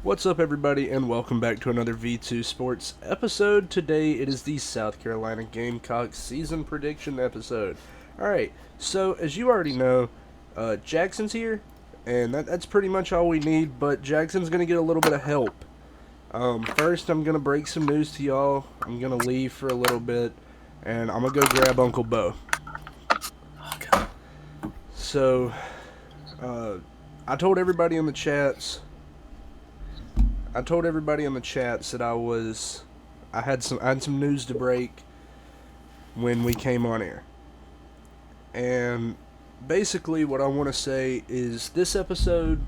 What's up, everybody, and welcome back to another V2 Sports episode. Today it is the South Carolina Gamecocks season prediction episode. Alright, so as you already know, Jackson's here, and that's pretty much all we need, but Jackson's going to get a little bit of help. First, I'm going to break some news to y'all. I'm going to leave for a little bit, and I'm going to go grab Uncle Bo. So, I told everybody in the chats that I had some news to break when we came on air. And basically what I want to say is this episode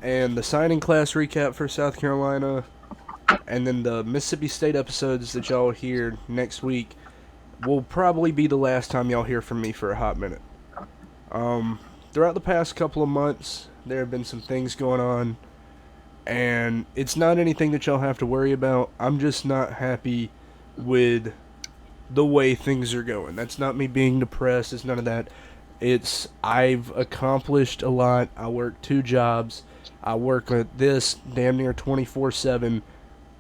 and the signing class recap for South Carolina and then the Mississippi State episodes that y'all hear next week will probably be the last time y'all hear from me for a hot minute. Throughout the past couple of months, there have been some things going on, and it's not anything that y'all have to worry about. I'm just not happy with the way things are going. That's not me being depressed. It's none of that. I've accomplished a lot. I work 2 jobs. I work at this damn near 24/7.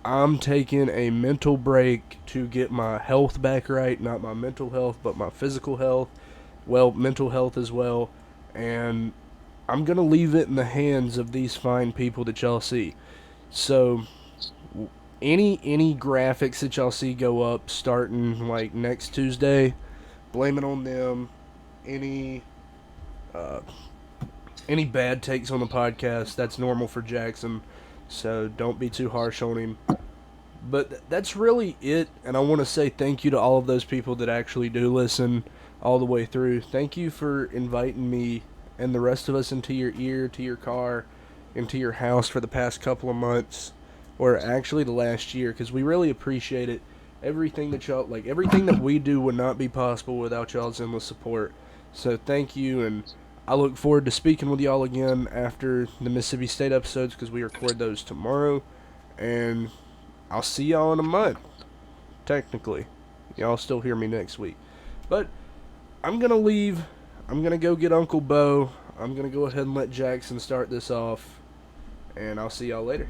I'm taking a mental break to get my health back right. Not my mental health, but my physical health. Well, mental health as well. And I'm going to leave it in the hands of these fine people that y'all see. So, any graphics that y'all see go up starting like next Tuesday, blame it on them. Any bad takes on the podcast, that's normal for Jackson. So don't be too harsh on him. But that's really it, and I want to say thank you to all of those people that actually do listen all the way through. Thank you for inviting me and the rest of us into your ear, to your car, into your house for the past couple of months, or actually the last year, because we really appreciate it. Everything that we do would not be possible without y'all's endless support. So thank you, and I look forward to speaking with y'all again after the Mississippi State episodes, because we record those tomorrow, and I'll see y'all in a month, technically. Y'all still hear me next week. But I'm going to leave. I'm going to go get Uncle Bo. I'm going to go ahead and let Jackson start this off. And I'll see y'all later.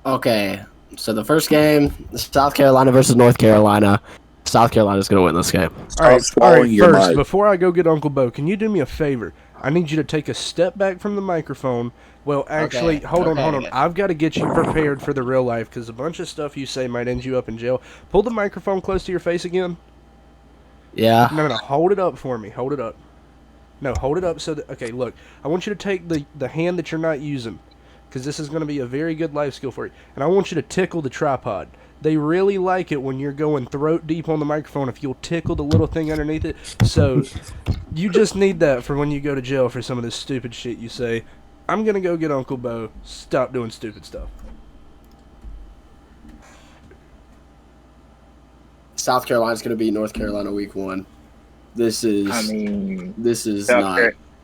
Okay, so the first game, South Carolina versus North Carolina. South Carolina's going to win this game. All right, first, before I go get Uncle Bo, can you do me a favor? I need you to take a step back from the microphone. Well, actually, hold on. I've got to get you prepared for the real life, because a bunch of stuff you say might end you up in jail. Pull the microphone close to your face again. Yeah. No, hold it up for me. Hold it up. No, hold it up so that... Okay, look. I want you to take the hand that you're not using, because this is going to be a very good life skill for you. And I want you to tickle the tripod. They really like it when you're going throat deep on the microphone if you'll tickle the little thing underneath it. So, you just need that for when you go to jail for some of this stupid shit you say. I'm going to go get Uncle Bo. Stop doing stupid stuff. South Carolina's going to beat North Carolina week 1. This is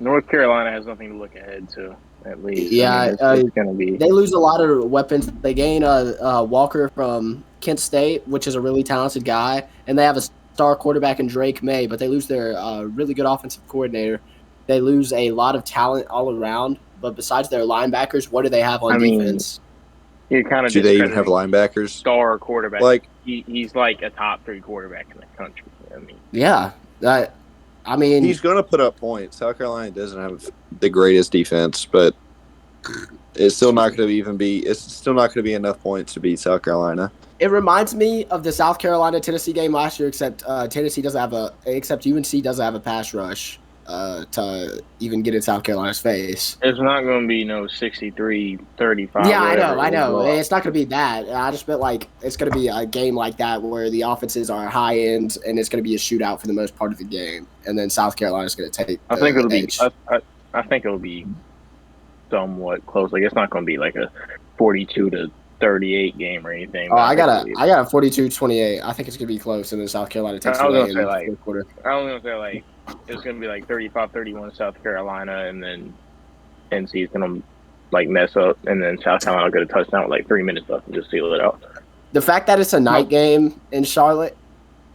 North Carolina has nothing to look ahead to, at least. Yeah, it's going to be. They lose a lot of weapons. They gain Walker from Kent State, which is a really talented guy, and they have a star quarterback in Drake May, but they lose their really good offensive coordinator. They lose a lot of talent all around, but besides their linebackers, what do they have on defense? You kind of do they even have linebackers? Star quarterback. Like he's like a top 3 quarterback in the country. Yeah, he's going to put up points. South Carolina doesn't have the greatest defense, but it's still not going to be enough points to beat South Carolina. It reminds me of the South Carolina Tennessee game last year, except UNC doesn't have a pass rush to even get in South Carolina's face. It's not going to be no 63-35. Yeah, I know. It's not going to be that. I just meant like it's going to be a game like that where the offenses are high end and it's going to be a shootout for the most part of the game, and then South Carolina's going to take. I think it'll be somewhat close. Like it's not going to be like a 42-38 game or anything. Oh, I got a 42-28. I think it's going to be close, and then South Carolina takes away in the fourth quarter. I was going to say like. It's going to be like 35-31 South Carolina, and then NC is going to like mess up, and then South Carolina will get a touchdown with like 3 minutes left and just seal it out. The fact that it's a night game in Charlotte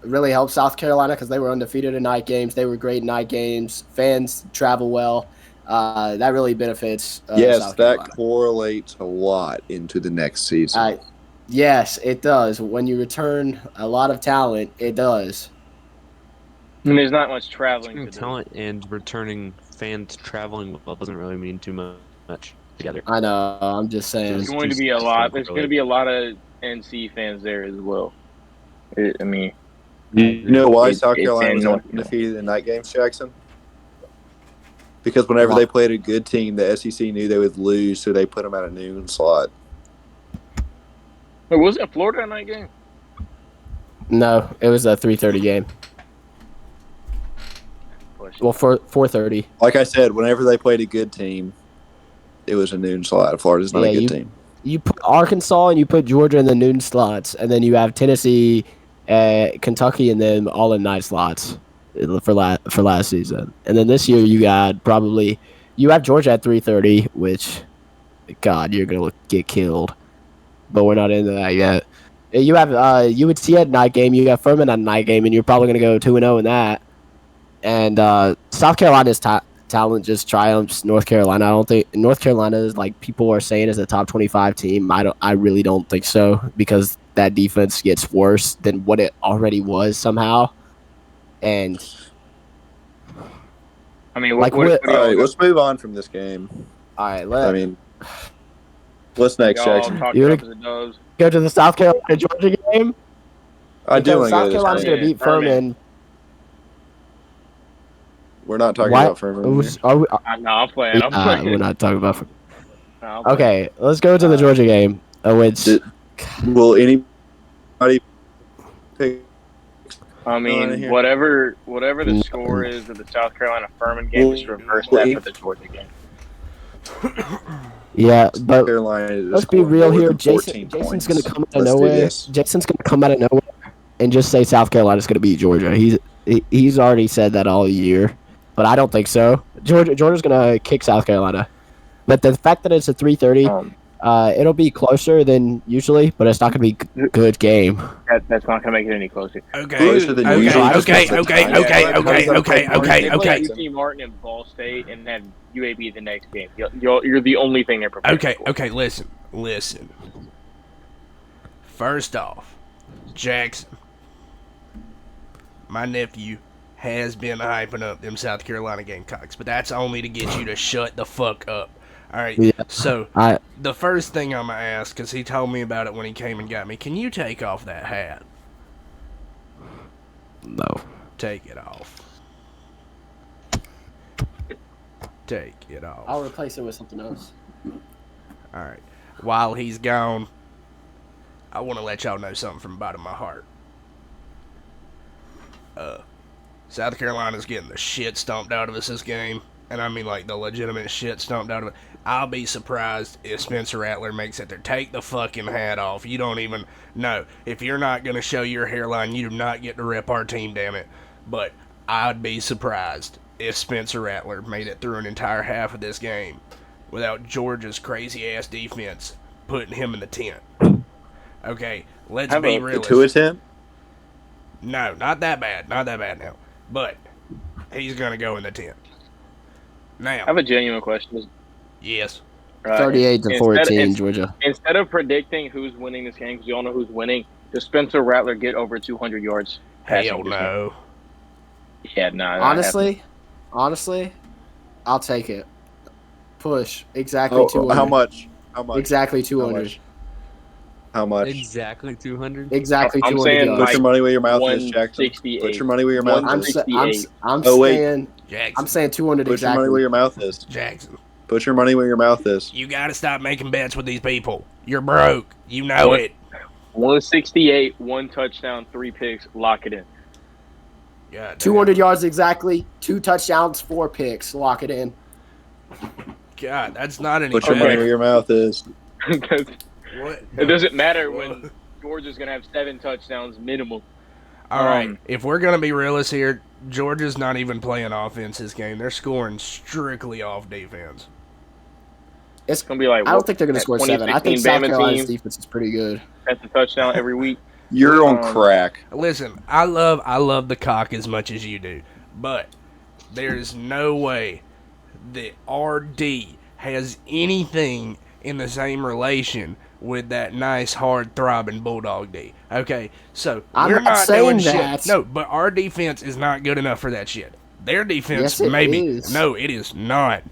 really helps South Carolina because they were undefeated in night games. They were great in night games. Fans travel well. That really benefits. Yes, South that Carolina. correlates a lot into the next season. Yes, it does. When you return a lot of talent, it does. And there's not much traveling to do. Talent and returning fans traveling well doesn't really mean too much together. I know. I'm just saying. There's going to be a lot. There's going to be a lot of NC fans there as well. I mean, you know why South Carolina was undefeated in night games, Jackson? Because whenever they played a good team, the SEC knew they would lose, so they put them at a noon slot. Wait, was it Florida night game? No, it was a 3:30 game. Well, 4:30. Like I said, whenever they played a good team, it was a noon slot. Florida's not a good team. You put Arkansas and you put Georgia in the noon slots, and then you have Tennessee, Kentucky, and them all in night slots for last season. And then this year you have Georgia at 3:30, which, God, you're gonna get killed. But we're not into that yet. You have UNC at night game. You got Furman at night game, and you're probably gonna go 2-0 in that. And South Carolina's talent just triumphs North Carolina. I don't think North Carolina is like people are saying is a top 25 team. I really don't think so, because that defense gets worse than what it already was somehow. And I mean, all right, let's move on from this game. All right, what's next, Jackson? You want to go to the South Carolina Georgia game? I do want to go South to this Carolina's going to beat Furman. We're not talking about Furman. No, I'm playing. We're not talking about Furman. Okay, let's go to the Georgia game. Will anybody pick? I mean, whatever the score is of the South Carolina Furman game is reversed after the Georgia game. Yeah, but let's be real here. Jason's going to come out of nowhere. Jason's going to come out of nowhere and just say South Carolina's going to beat Georgia. He's already said that all year, but I don't think so. Georgia's going to kick South Carolina. But the fact that it's a 3:30, it'll be closer than usually, but it's not going to be a good game. That's not going to make it any closer. Okay. UT Martin and Ball State, and then UAB the next game. You're the only thing they're prepared for. Okay. Listen. First off, Jackson, my nephew, has been hyping up them South Carolina Gamecocks, but that's only to get you to shut the fuck up. All right, yeah. So the first thing I'm going to ask, because he told me about it when he came and got me, can you take off that hat? No. Take it off. Take it off. I'll replace it with something else. All right. While he's gone, I want to let y'all know something from the bottom of my heart. South Carolina's getting the shit stomped out of us this game. And I mean, like, the legitimate shit stomped out of it. I'll be surprised if Spencer Rattler makes it there. Take the fucking hat off. You don't even know. If you're not going to show your hairline, you do not get to rep our team, damn it. But I'd be surprised if Spencer Rattler made it through an entire half of this game without Georgia's crazy-ass defense putting him in the tent. Okay, let's be realistic. The 2 attempt? No, not that bad. Not that bad now. But he's going to go in the tent. Now, I have a genuine question. Yes. 38-14, Georgia. Instead of predicting who's winning this game, because you all know who's winning, does Spencer Rattler get over 200 yards? Hell no. Yeah, no. Honestly, I'll take it. Push. Exactly 200. How much? Exactly 200. How much? Exactly 200? Exactly 200. I'm saying put your money where your mouth is, Jackson. Put your money where your mouth is. I'm saying 200 Put your money where your mouth is. Jackson. Put your money where your mouth is. You got to stop making bets with these people. You're broke. You know it. 168, 1 touchdown, 3 picks. Lock it in. God, 200 yards exactly, 2 touchdowns, 4 picks. Lock it in. God, that's not any Put your money where your mouth is. What? It doesn't matter when Georgia's going to have 7 touchdowns minimum. All right, if we're going to be realists here, Georgia's not even playing offense this game. They're scoring strictly off defense. It's going to be like, I don't think they're going to score 7. I think South Carolina's defense is pretty good. That's a touchdown every week. You're on crack. Listen, I love the cock as much as you do, but there's no way that RD has anything in the same relation with that nice, hard, throbbing Bulldog D. Okay, so I'm we're not not saying doing that. shit. No, but our defense is not good enough for that shit. Their defense, Yes, it maybe. is. No, it is not.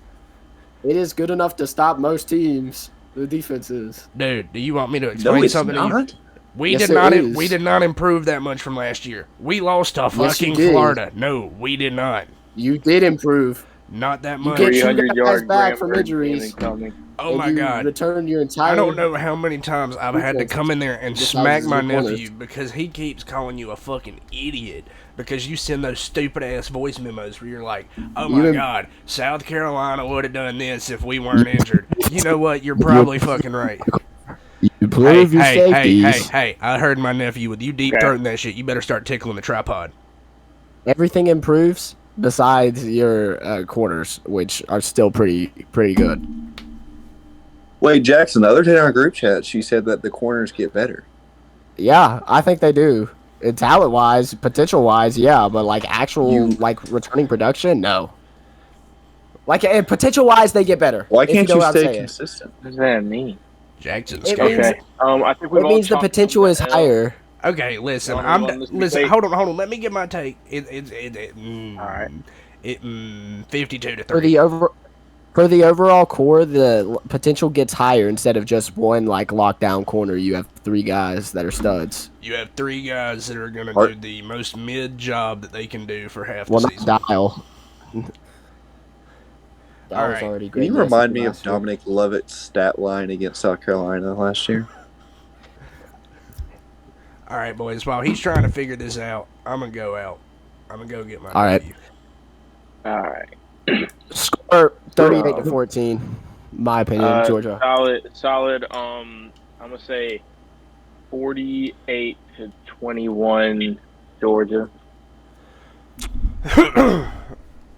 It is good enough to stop most teams. The defense is. Dude, do you want me to explain No, it's something to you? not. We Yes, did not. it is. We did not improve that much from last year. We lost to Yes, you fucking did. Florida. No, we did not. You did improve. Not that You much. get 300 guys yard back from Graham injuries. incoming. Oh and my you god. Return your entire. I don't know how many times I've had to defense come in there and besides smack my your corners. nephew because he keeps calling you a fucking idiot because you send those stupid ass voice memos where you're like, oh my You- god, South Carolina would have done this if we weren't injured. You know what? You're probably fucking right. You Hey, improve your hey, safeties. hey, I heard my nephew with you deep Okay. throating that shit. You better start tickling the tripod. Everything improves besides your corners, which are still pretty good. Wait, Jackson, the other day in our group chat, she said that the corners get better. Yeah, I think they do. Talent wise, potential wise, yeah, but like actual like returning production, no. Like potential wise, they get better. Why if can't know you what I'm stay saying. consistent? What does that mean? Jackson's It scared. means- Okay. I think we've It all means the talked potential about is the L. higher. Okay, listen. Y'all I'm move on this listen. debate? Hold on. Let me get my take. All right. 52 to For 3. for the overall core, the potential gets higher instead of just one like lockdown corner. You have 3 guys that are studs. You have 3 guys that are gonna Are- do the most mid job that they can do for half the Well, not season. Dial. That was right. already Can great. you remind me of Dominic Lovett's stat line against South Carolina last year? All right, boys. While he's trying to figure this out, I'm gonna go out. I'm gonna go get my All right. nephew. All right. Score 38 to 14. My opinion, Georgia. Solid. I'm gonna say 48 to 21, Georgia.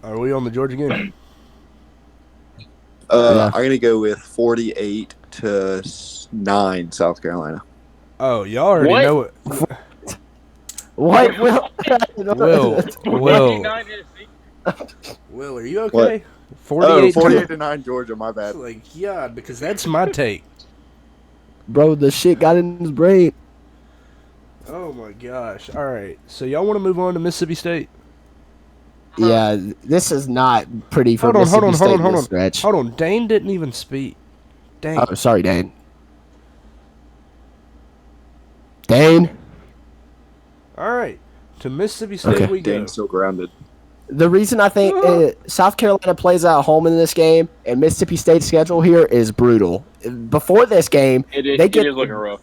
Are we on the Georgia game? Yeah. I'm gonna go with 48 to 9, South Carolina. Oh, y'all already What? know it. What? Will? Will, are you okay? What? 48 48 to 9, Georgia. My bad. Like, yeah, because that's my take. Bro, the shit got in his brain. Oh my gosh. All right. So y'all want to move on to Mississippi State? Yeah, this is not pretty for Hold on, Mississippi State hold this on. stretch. Hold on. Dane didn't even speak. Dang. Oh, sorry, Dane. Dane? All right. To Mississippi State Okay. we go. Dane's still grounded. The reason I think South Carolina plays at home in this game and Mississippi State's schedule here is brutal. Before this game, It is looking rough.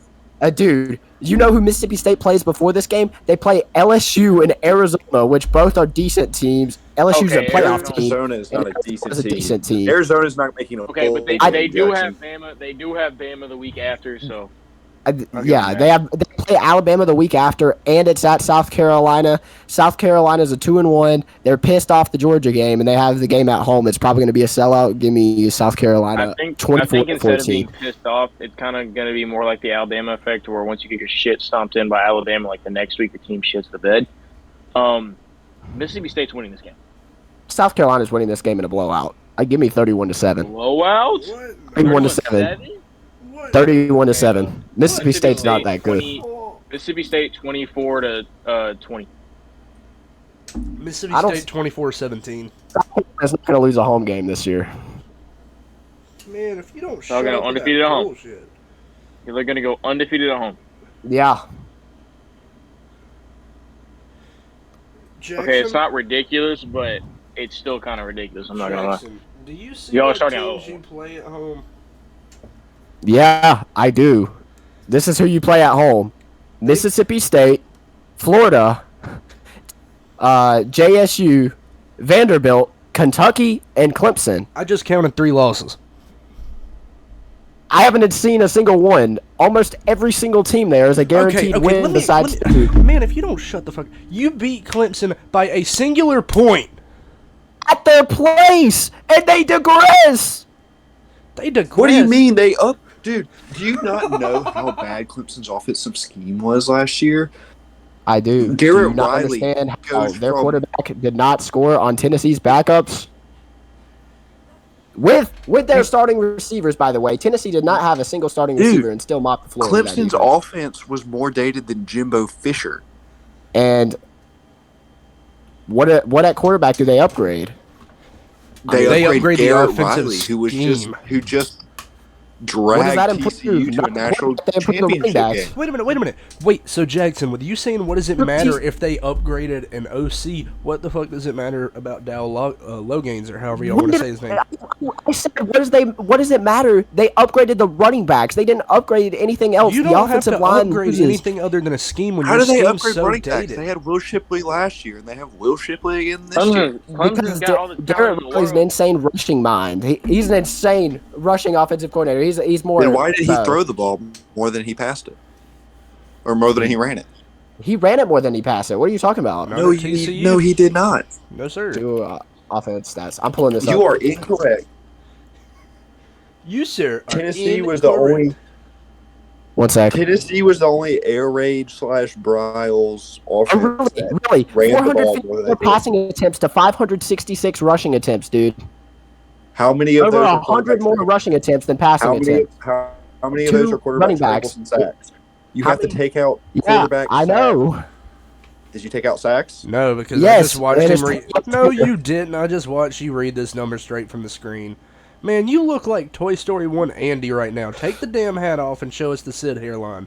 Dude, you know who Mississippi State plays before this game? They play LSU and Arizona, which both are decent teams. LSU's Okay, a playoff team. Arizona is not a decent It's a team. decent team. Arizona's not making a Okay, but bowl they game, do Jackson. have Bama. They do have Bama the week after, so Yeah, they play Alabama the week after, and it's at South Carolina. South Carolina's a 2-1. They're pissed off the Georgia game, and they have the game at home. It's probably going to be a sellout. Give me South Carolina, I think 24 instead of being 14. pissed off, it's kind of going to be more like the Alabama effect, where once you get your shit stomped in by Alabama, like the next week, your team shits the bed. Mississippi State's winning this game. South Carolina's winning this game in a blowout. Give me 31-7. Blowout? 31-7. 31-7. Mississippi State's not that good. Mississippi State 24 to 20. Mississippi I don't- State 24-17. It's not going to lose a home game this year. Man, if you don't Y'all shut gonna up with undefeated that at home. bullshit. They're going to go undefeated at home. Yeah. Jackson, Okay, it's not ridiculous, but it's still kind of ridiculous. I'm not going to lie. Jackson, do you see Y'all what starting teams out. you play at home? Yeah, I do. This is who you play at home. Mississippi State, Florida, JSU, Vanderbilt, Kentucky, and Clemson. I just counted 3 losses. I haven't seen a single one. Almost every single team there is a guaranteed win besides two. Man, if you don't shut the fuck... You beat Clemson by a singular point. At their place, and they digress. They digress. What do you mean they up? Dude, do you not know how bad Clemson's offensive scheme was last year? I do. Garrett do you not Riley understand how goes their from- quarterback did not score on Tennessee's backups? With their starting receivers, by the way, Tennessee did not have a single starting receiver and still mopped the floor. Clemson's offense was more dated than Jimbo Fisher. And what at quarterback do they upgrade? They upgrade the Garrett offensive Riley, who just dragged TCU to a national championship game. Wait a minute. Wait, so Jackson, with you saying what does it matter if they upgraded an OC, what the fuck does it matter about Dow Logains, or however y'all want to say his name? I said, what does it matter? They upgraded the running backs. They didn't upgrade anything else. You the don't have offensive to line upgrade anything other than a scheme when How your do they scheme's upgrade so running dated. backs? They had Will Shipley last year, and they have Will Shipley again this year. Because Garrett Riley's an insane rushing mind. He's an insane rushing offensive coordinator. He's more. Then why did he throw the ball more than he passed it, or more than he ran it? He ran it more than he passed it. What are you talking about? No, he did not. No, sir. Offense stats. I'm pulling this up. You are incorrect. You, sir, Tennessee was the only. 1 sec. Tennessee was the only air raid / Bryles offense. Really? Ran the ball more 454 than they did. passing attempts to 566 rushing attempts, dude. How many of Over those? 100 more rushing attempts than passing attempts. How many of those are running quarterbacks, backs. tackles, and sacks? You have to take out Yeah, quarterbacks. I know. Did you take out sacks? No, because I Yes, just watched it him is- read. No, you didn't. I just watched you read this number straight from the screen. Man, you look like Toy Story 1 Andy right now. Take the damn hat off and show us the Sid hairline.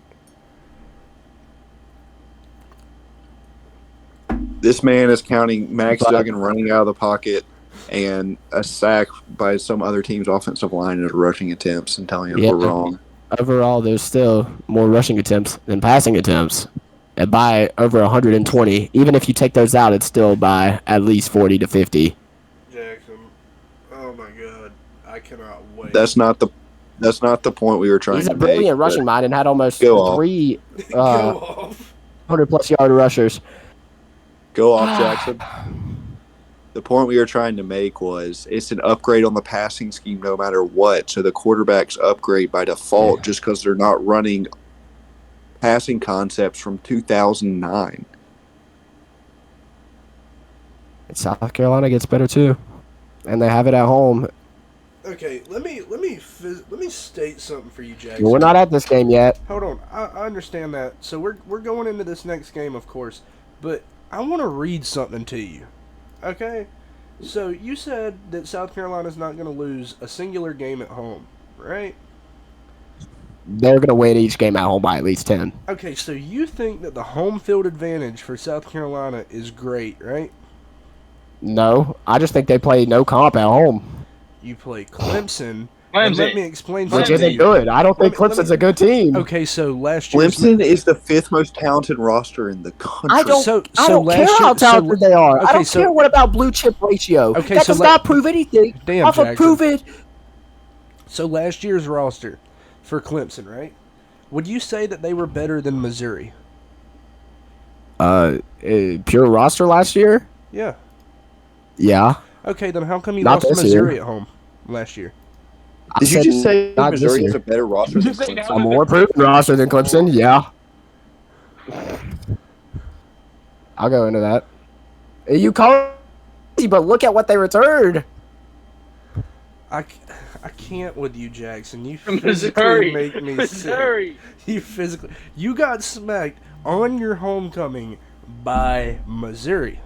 This man is counting Max Duggan running out of the pocket and a sack by some other team's offensive line as rushing attempts and telling us Yeah. we're wrong. Overall, there's still more rushing attempts than passing attempts. And by over 120. Even if you take those out, it's still by at least 40 to 50. Jackson, oh my god, I cannot wait. That's not the point we were trying He's to a make. brilliant rushing mind and had almost Go off. 300-plus yard rushers. Go off, Jackson. The point we were trying to make was it's an upgrade on the passing scheme no matter what. So the quarterbacks upgrade by default just because they're not running passing concepts from 2009. And South Carolina gets better too, and they have it at home. Okay, let me state something for you, Jackson. We're not at this game yet. Hold on, I understand that. So we're going into this next game, of course, but I want to read something to you. Okay, so you said that South Carolina's not going to lose a singular game at home, right? They're going to win each game at home by at least 10. Okay, so you think that the home field advantage for South Carolina is great, right? No, I just think they play no comp at home. You play Clemson. And let me explain Which something to isn't you. good. I don't think Let me- Clemson's a good team. Okay, so last year Clemson is the 5th most talented roster in the country. I don't care last how year- talented they are. I okay, don't so- care what about blue chip ratio. Okay, that so does not prove anything. Damn, Off of Jackson. prove it. So last year's roster for Clemson, right? Would you say that they were better than Missouri? Pure roster last year? Yeah. Yeah. Okay, then how come you Not lost to this Missouri year. at home last year? Did you just say not this Missouri year. has a better roster than A Clemson? more proven roster than Clemson? Yeah. I'll go into that. You call it, but look at what they returned. I can't with you, Jackson. You physically Missouri. make me Missouri. sick. You got smacked on your homecoming by Missouri.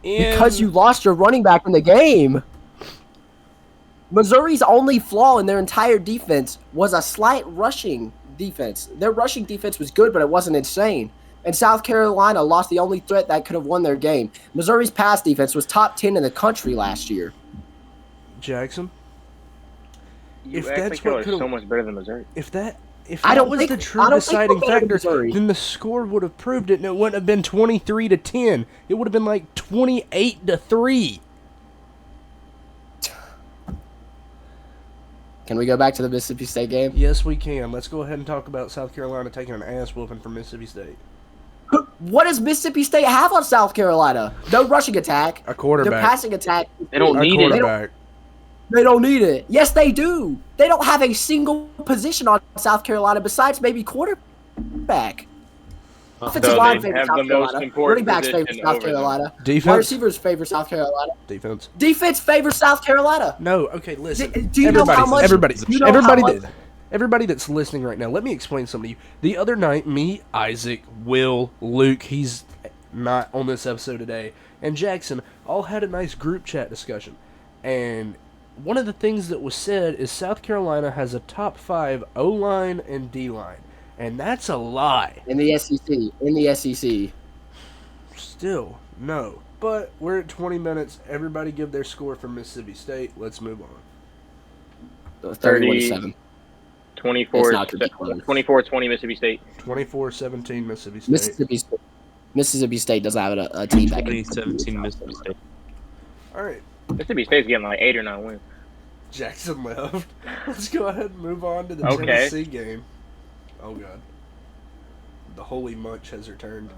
Because you lost your running back in the game. Missouri's only flaw in their entire defense was a slight rushing defense. Their rushing defense was good, but it wasn't insane. And South Carolina lost the only threat that could have won their game. Missouri's pass defense was top 10 in the country last year. Jackson, You If act that's like y'all what are could've- so much better than Missouri. if that I don't was think- the true I don't think deciding we're better than factor, Missouri. then the score would have proved it, and it wouldn't have been 23-10. It would have been like 28-3. Can we go back to the Mississippi State game? Yes, we can. Let's go ahead and talk about South Carolina taking an ass whooping from Mississippi State. What does Mississippi State have on South Carolina? No rushing attack. A quarterback. Their passing attack. They don't A need it. quarterback. They don't need it. Yes, they do. They don't have a single position on South Carolina besides maybe quarterback. Offensive So line they favors have South the most Carolina. important Running backs favor position South over them. Carolina. Wide Defense. receivers favor South Carolina. Defense. Defense favors South Carolina. No. Okay. Listen. Do you know how much? Everybody. do you know Everybody how much- did. Everybody that's listening right now, let me explain something to you. The other night, me, Isaac, Will, Luke, he's not on this episode today, and Jackson all had a nice group chat discussion. And one of the things that was said is South Carolina has a top 5 O-line and D-line. And that's a lie. In the SEC. In the SEC. Still, no. But we're at 20 minutes. Everybody give their score for Mississippi State. Let's move on. 31-7. 24, It's not gonna be close. 24-20 Mississippi State. 24-17 Mississippi State. Mississippi State doesn't have a team that can. 2017 Mississippi State. All right. Mississippi State's getting like 8 or 9 wins. Jackson left. Let's go ahead and move on to the Okay. Tennessee game. Oh, God. The Holy Munch has returned.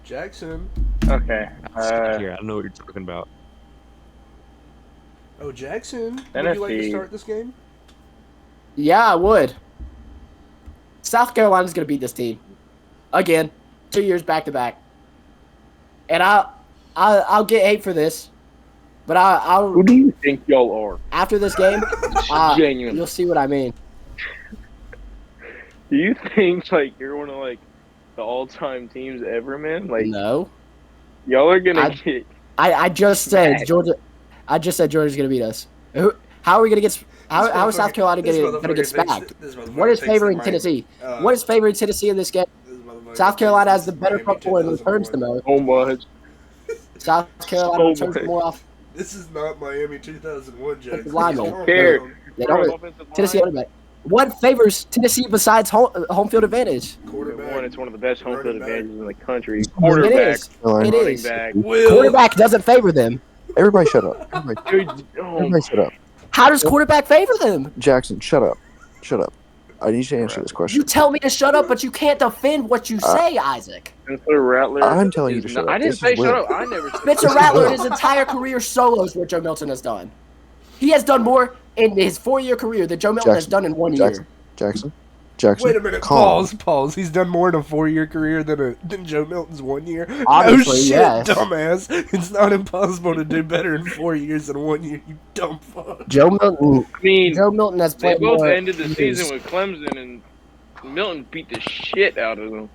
Jackson. Okay. Here, I don't know what you're talking about. Oh, Jackson. Would you like to Tennessee. start this game? Yeah, I would. South Carolina's going to beat this team. Again. 2 years back to back. And I'll get hate for this. But I'll Who do you think y'all are? after this game, Genuinely. you'll see what I mean. Do you think like you're one of like the all-time teams ever, man? Like No. y'all are gonna I- get. I just said Georgia. I just said Georgia's going to beat us. How are we going to get? How is South Carolina going to get spanked? What is favoring Tennessee? What is favoring Tennessee in this game? South Carolina has the better front four and returns the most. Oh much. South Carolina Oh returns my. more off. This is not Miami 2001, Jackson. Lineman. Calm Care. down. They don't. Tennessee quarterback. What favors Tennessee besides home field advantage? Quarterback. It's one of the best home field Running back. advantages in the country. It Quarterback, is. Carolina. It running is. back. Will. Quarterback doesn't favor them. Everybody shut up. Everybody, Dude, oh, everybody shut up. How does quarterback favor them? Jackson, shut up. Shut up. I need you to answer this question. You tell me to shut up, but you can't defend what you say, Isaac. Spencer Rattler. I'm telling you is to shut not- up. I didn't This say is shut Will. up. I never said Spencer This is Rattler Will. in his entire career solos what Joe Milton has done. He has done more in his 4-year career than Joe Milton has Jackson, done in 1 Jackson, year. Jackson. Wait a minute. Calm. Pause. He's done more in a 4-year career than Joe Milton's 1 year. Obviously, no shit, yes. dumbass. It's not impossible to do better in 4 years than 1 year. You dumb fuck. Joe Milton. I mean, Joe Milton has they played both more. ended the season with Clemson, and Milton beat the shit out of them.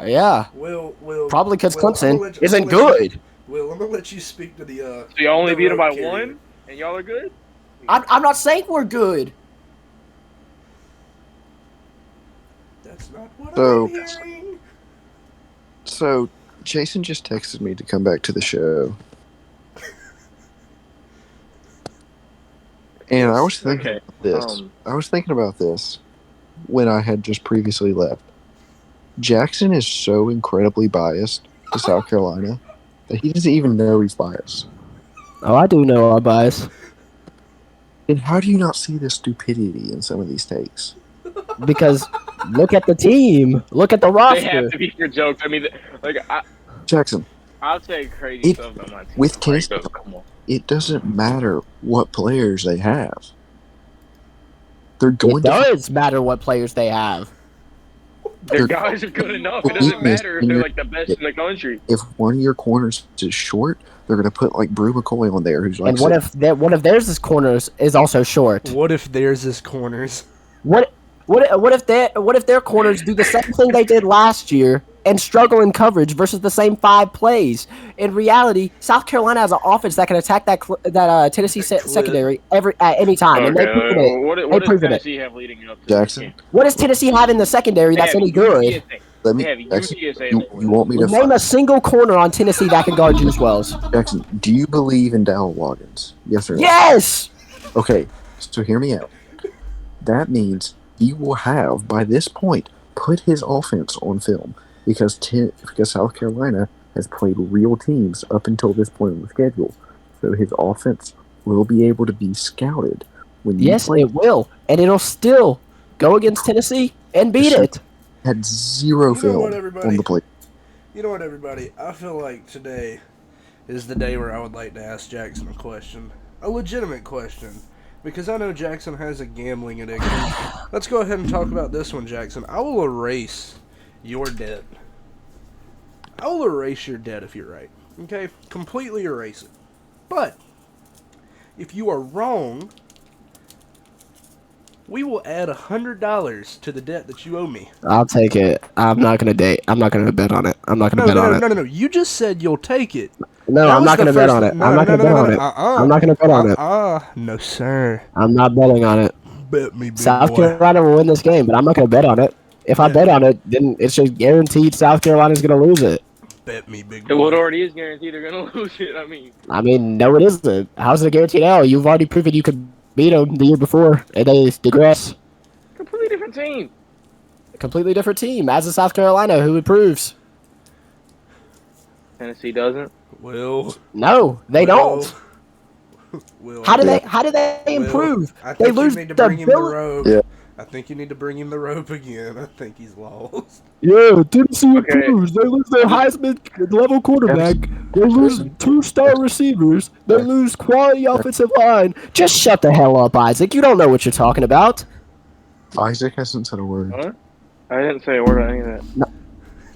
Yeah, Will. probably because Will, I'm gonna Clemson let you- isn't I'm gonna let you- good. Will, I'm gonna let you speak to the. So y'all only the beat them by road carrier. 1, and y'all are good. I'm not saying we're good. That's not what So- I'm hearing. So, Jason just texted me to come back to the show. And I was thinking Okay. about this. I was thinking about this when I had just previously left. Jackson is so incredibly biased to South Carolina that he doesn't even know he's biased. Oh, I do know our bias. And how do you not see the stupidity in some of these takes? Because look at the team. Look at the They roster. have to be your jokes. I mean, like Jackson, I'll say crazy It- stuff on my team. with Right, Tennessee- so come on. it doesn't matter what players they have. They're going It to does matter what players they have. Their They're- guys are good enough. the It doesn't weakness matter if in they're your- like the best in the country. if one of your corners is short, they're going to put like Brew McCoy on there, who's like And what if one of theirs is corners is also short? What if theirs is corners? What if their corners do the same thing they did last year and struggle in coverage versus the same 5 plays? In reality, South Carolina has an offense that can attack that Tennessee secondary at any time, and they've proven it. What They've does proven it. Tennessee have leading up to Jackson? this game? What does Tennessee have in the secondary that's any good? UTSA. Let me, They have Jackson, UTSA. you want me to Name a single corner on Tennessee that can guard Juice Wells. Jackson, do you believe in Dowell Loggins? Yes or no? Yes. Okay, so hear me out. That means he will have, by this point, put his offense on film because South Carolina has played real teams up until this point in the schedule. So his offense will be able to be scouted when you Yes, play. it will, and it'll still go against Tennessee and beat it. Had zero You know film what, everybody? on the play. You know what, everybody? I feel like today is the day where I would like to ask Jackson a question. A legitimate question. Because I know Jackson has a gambling addiction. Let's go ahead and talk about this one, Jackson. I will erase your debt. I'll erase your debt if you're right. Okay? Completely erase it. But, if you are wrong, we will add $100 to the debt that you owe me. I'll take it. I'm not gonna bet on it. I'm not gonna bet on it. No. You just said you'll take it. No, That I'm was not the gonna bet first- on it. no, I'm not no, gonna bet on it. I'm not gonna bet on it. No, sir. I'm not betting on it. Bet me, big South boy. Carolina will win this game, but I'm not gonna bet on it. If I bet on it, then it's just guaranteed South Carolina's gonna lose it. Bet me, big Well, it boy. already is guaranteed they're gonna lose it. I mean, No, it isn't. How's it a guarantee now? You've already proven you could beat them the year before, and they digress. completely different team. A completely different team, as is South Carolina, who improves. Tennessee doesn't. Well, No, they don't. Will, How do they Will, improve? I They think lose you need to the bring him the ability. rope. Yeah. I think you need to bring him the rope again. I think he's lost. Yeah, Tennessee Okay. improves. They lose their Heisman level quarterback. They lose 2-star receivers. They lose quality offensive line. Just shut the hell up, Isaac. You don't know what you're talking about. Isaac hasn't said a word. What? I didn't say a word on any of that.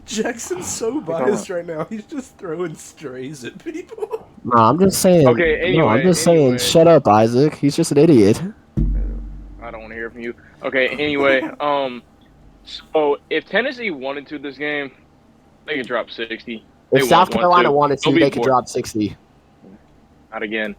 Jackson's so biased right now. He's just throwing strays at people. No, I'm just saying. Okay, I'm anyway, just saying. anyway. Shut up, Isaac. He's just an idiot. I don't want to hear from you. Okay, anyway, so if Tennessee wanted to this game, they could drop 60. They If South won't want Carolina to. wanted to, They'll be they could bored. drop 60. Not again.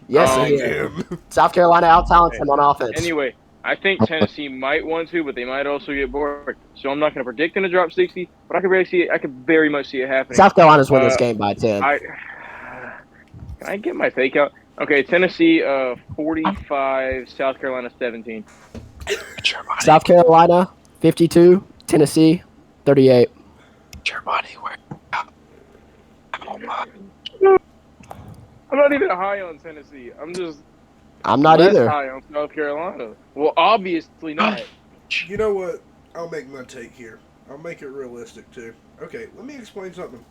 Yes, Oh, they Damn. can. South Carolina out-talents them on offense. Anyway, I think Tennessee might want to, but they might also get bored. So I'm not going to predict them to drop 60, but I could very much see it happening. South Carolina's win this Uh, game by 10. Can I get my fake out? Okay, Tennessee 45, South Carolina 17. Germany, South Carolina 52, Tennessee 38. Germany, where? I'm not even high on Tennessee. I'm just I'm not less either. high on South Carolina. Well, obviously not. You know what? I'll make my take here. I'll make it realistic too. Okay, let me explain something.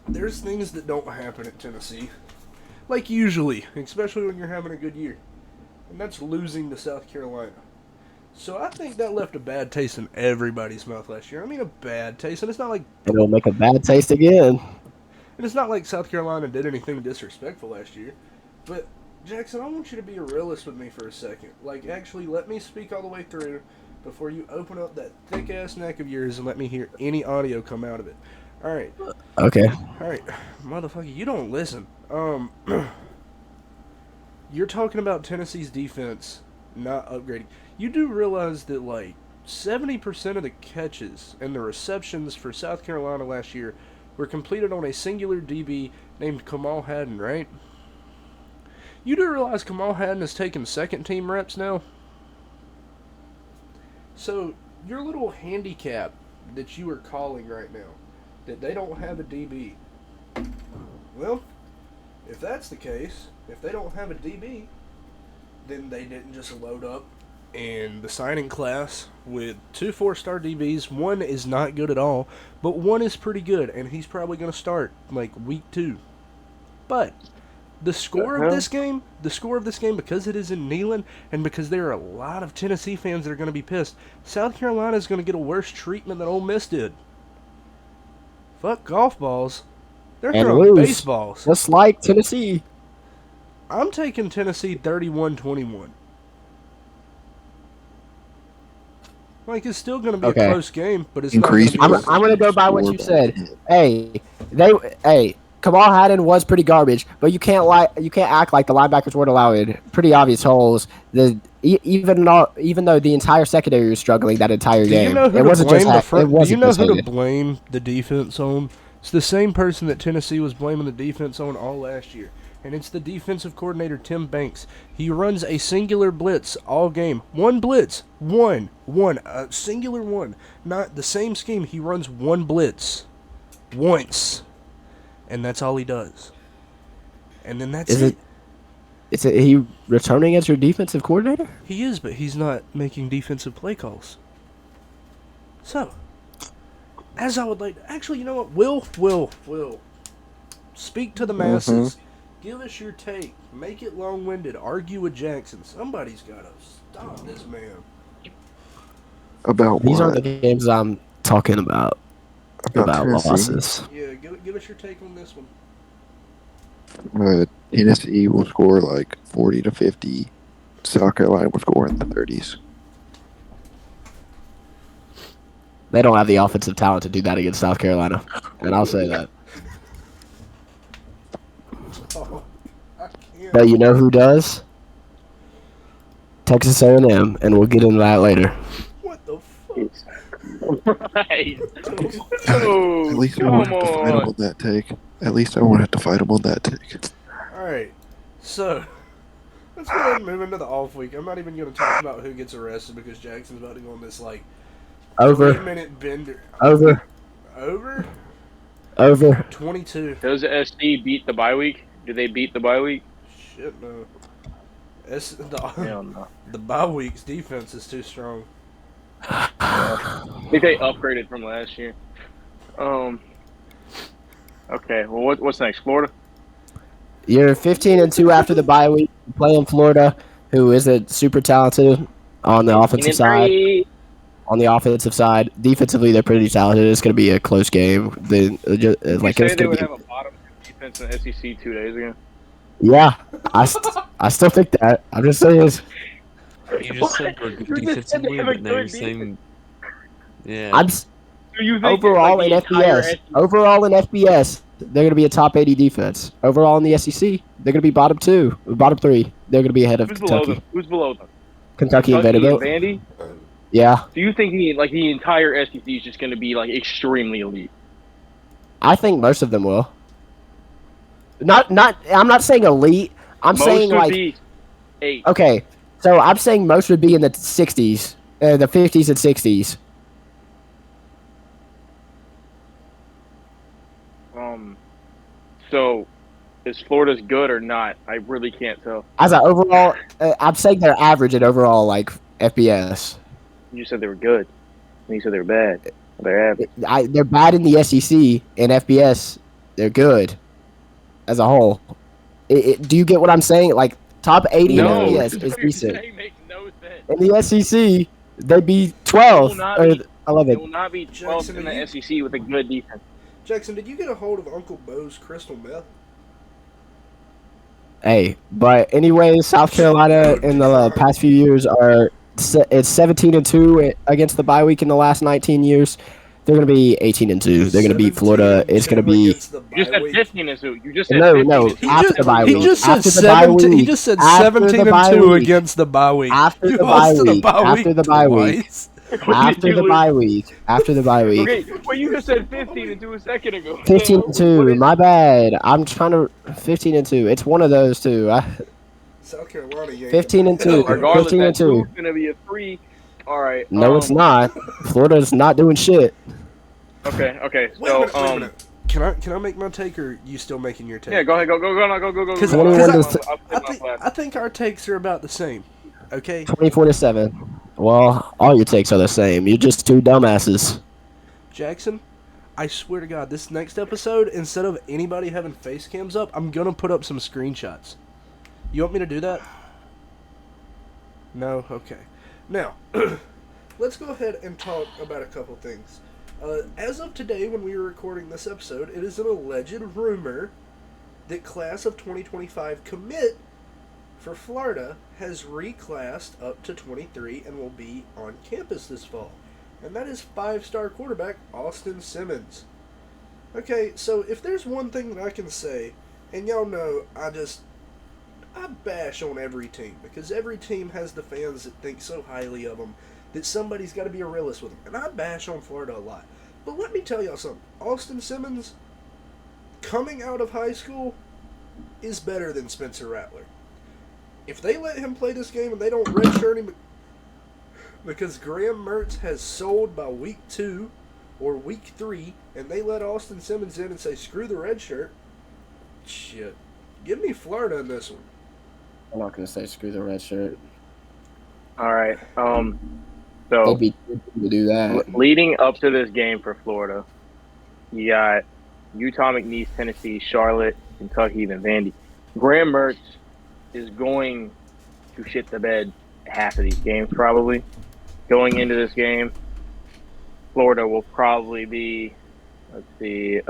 There's things that don't happen at Tennessee. Like usually, especially when you're having a good year. And that's losing to South Carolina. So I think that left a bad taste in everybody's mouth last year. I mean a bad taste, and it's not like It'll make a bad taste again. South Carolina did anything disrespectful last year. But Jackson, I want you to be a realist with me for a second. Like actually let me speak all the way through before you open up that thick ass neck of yours and let me hear any audio come out of it. Alright. Okay. Alright. Motherfucker, you don't listen. You're talking about Tennessee's defense not upgrading. You do realize that like 70% of the catches and the receptions for South Carolina last year were completed on a singular DB named Kamal Hadden, right? You do realize Kamal Hadden is taking second team reps now? So, your little handicap that you are calling right now, that they don't have a DB, well, if that's the case, if they don't have a DB, then they didn't just load up in the signing class with 2 4-star DBs. One is not good at all, but one is pretty good, and he's probably going to start like week 2. But the score of this game, because it is in Neyland, and because there are a lot of Tennessee fans that are going to be pissed, South Carolina is going to get a worse treatment than Ole Miss did. Fuck golf balls. They're And throwing lose. baseballs. Just like Tennessee. I'm taking Tennessee 31-21. Like, it's still going to be Okay. a close game, but it's Increase- not going to be... I'm going to go by what you said. Hey, Kamal Hadden was pretty garbage, but you can't act like the linebackers weren't allowed pretty obvious holes. Even though the entire secondary was struggling that entire Do game, you know who it to wasn't blame just the it front? Do you wasn't know just who to Hayden. blame the defense on? It's the same person that Tennessee was blaming the defense on all last year, and it's the defensive coordinator Tim Banks. He runs a singular blitz all game. One blitz, one, a singular one, not the same scheme. He runs one blitz, once, and that's all he does. And then that's Is it. Is he returning as your defensive coordinator? He is, but he's not making defensive play calls. So, as I would like to, actually, you know what? Will, speak to the masses. Give us your take. Make it long-winded. Argue with Jackson. Somebody's got to stop this man. About These what? are the games I'm talking about. About Tennessee? losses. Yeah, give us your take on this one. Tennessee will score like 40 to 50. South Carolina will score in the 30s. They don't have the offensive talent to do that against South Carolina, and I'll say that. Oh, I can't. But you know who does? Texas A&M, and we'll get into that later. What the fuck? Right. At least I won't have to fight him on that take. At least I won't have to fight him on that take. Alright, so let's go ahead and move into the off week. I'm not even going to talk about who gets arrested because Jackson's about to go on this, like, Over. 3-minute bender. Over. Over? Over. 22. Does SC beat the bye week? Do they beat the bye week? Shit, no. Hell no. The bye week's defense is too strong. I think they upgraded from last year. Okay, well, what's next? Florida? You're 15-2 after the bye week. You play in Florida, who isn't super talented on the offensive side. On the offensive side, defensively they're pretty talented. It's going to be a close game. Did you Like say it's they going would to be. have a bottom defense in the SEC 2 days ago? Yeah, I still think that. I'm just saying. You just said we're good You just said they defensively, have a but now good you're saying, yeah. Do you think Overall like, in the entire FBS, SEC overall in FBS, they're going to be a top 80 defense. Overall in the SEC, they're going to be bottom 2, bottom 3. They're going to be ahead of Who's below Kentucky. them? Who's below them? Kentucky and Kentucky and Vanderbilt. Vandy? Yeah, Do you think the entire SEC is just going to be like extremely elite? I think most of them will. Not. I'm not saying elite. I'm Most saying would like be 8. okay. So I'm saying most would be in the 60s, the 50s and 60s. So is Florida's good or not? I really can't tell. As an overall, I'm saying they're average at overall like FBS. You said they were good. And you said they were bad. They're average. They're bad in the SEC. In FBS, they're good as a whole. Do you get what I'm saying? Like top 80 No, in FBS what is you're decent. saying makes no sense. In the SEC, they'd be 12 They will not or be- They 11. will not be 12th Jackson, in are the SEC with a good defense. Jackson, did you get a hold of Uncle Bo's crystal meth? Hey, but anyway, South Carolina in the past few years it's 17-2 against the bye week in the last 19 years. They're going to be 18-2. They're going to beat Florida. It's going to be You You just said 15 and 2. You just said no, 15 no. and 2. After the bye He week. just said After the bye 17. He week. just said After the 17 bye and 2 week. against the bye week. After You the lost bye to the week. bye After week the bye week. twice. After the bye week. After the bye week. Okay, well, you just said 15 and 2 a second ago. 15-2. My bad. I'm trying to 15-2. It's one of those two. South Carolina yanked 15 them. and 2. Regardless, 15 and that 2. two's going to be a 3. All right. No, it's not. Florida's not doing shit. Okay. Wait a So, minute, wait a minute. Can I make my take, or you still making your take? yeah, go ahead. Go. 'Cause I think our takes are about the same. Okay. 24-7. Well, all your takes are the same. You're just two dumbasses. Jackson, I swear to God, this next episode, instead of anybody having face cams up, I'm gonna put up some screenshots. You want me to do that? No? Okay. Now, let's go ahead and talk about a couple things. As of today, when we were recording this episode, it is an alleged rumor that class of 2025 commit for Florida has reclassed up to 23 and will be on campus this fall. And that is 5-star quarterback Austin Simmons. Okay, so if there's one thing that I can say, and y'all know I bash on every team, because every team has the fans that think so highly of them that somebody's got to be a realist with them. And I bash on Florida a lot. But let me tell y'all something. Austin Simmons, coming out of high school, is better than Spencer Rattler. If they let him play this game and they don't redshirt him because Graham Mertz has sold by week 2 or week 3, and they let Austin Simmons in and say, screw the red shirt, shit. Give me Florida in this one. I'm not going to say screw the red shirt. All right. They'd So be stupid to do that. leading up to this game for Florida, you got Utah, McNeese, Tennessee, Charlotte, Kentucky, then Vandy. Graham Mertz is going to shit the bed half of these games probably. going into this game, Florida will probably be, let's see,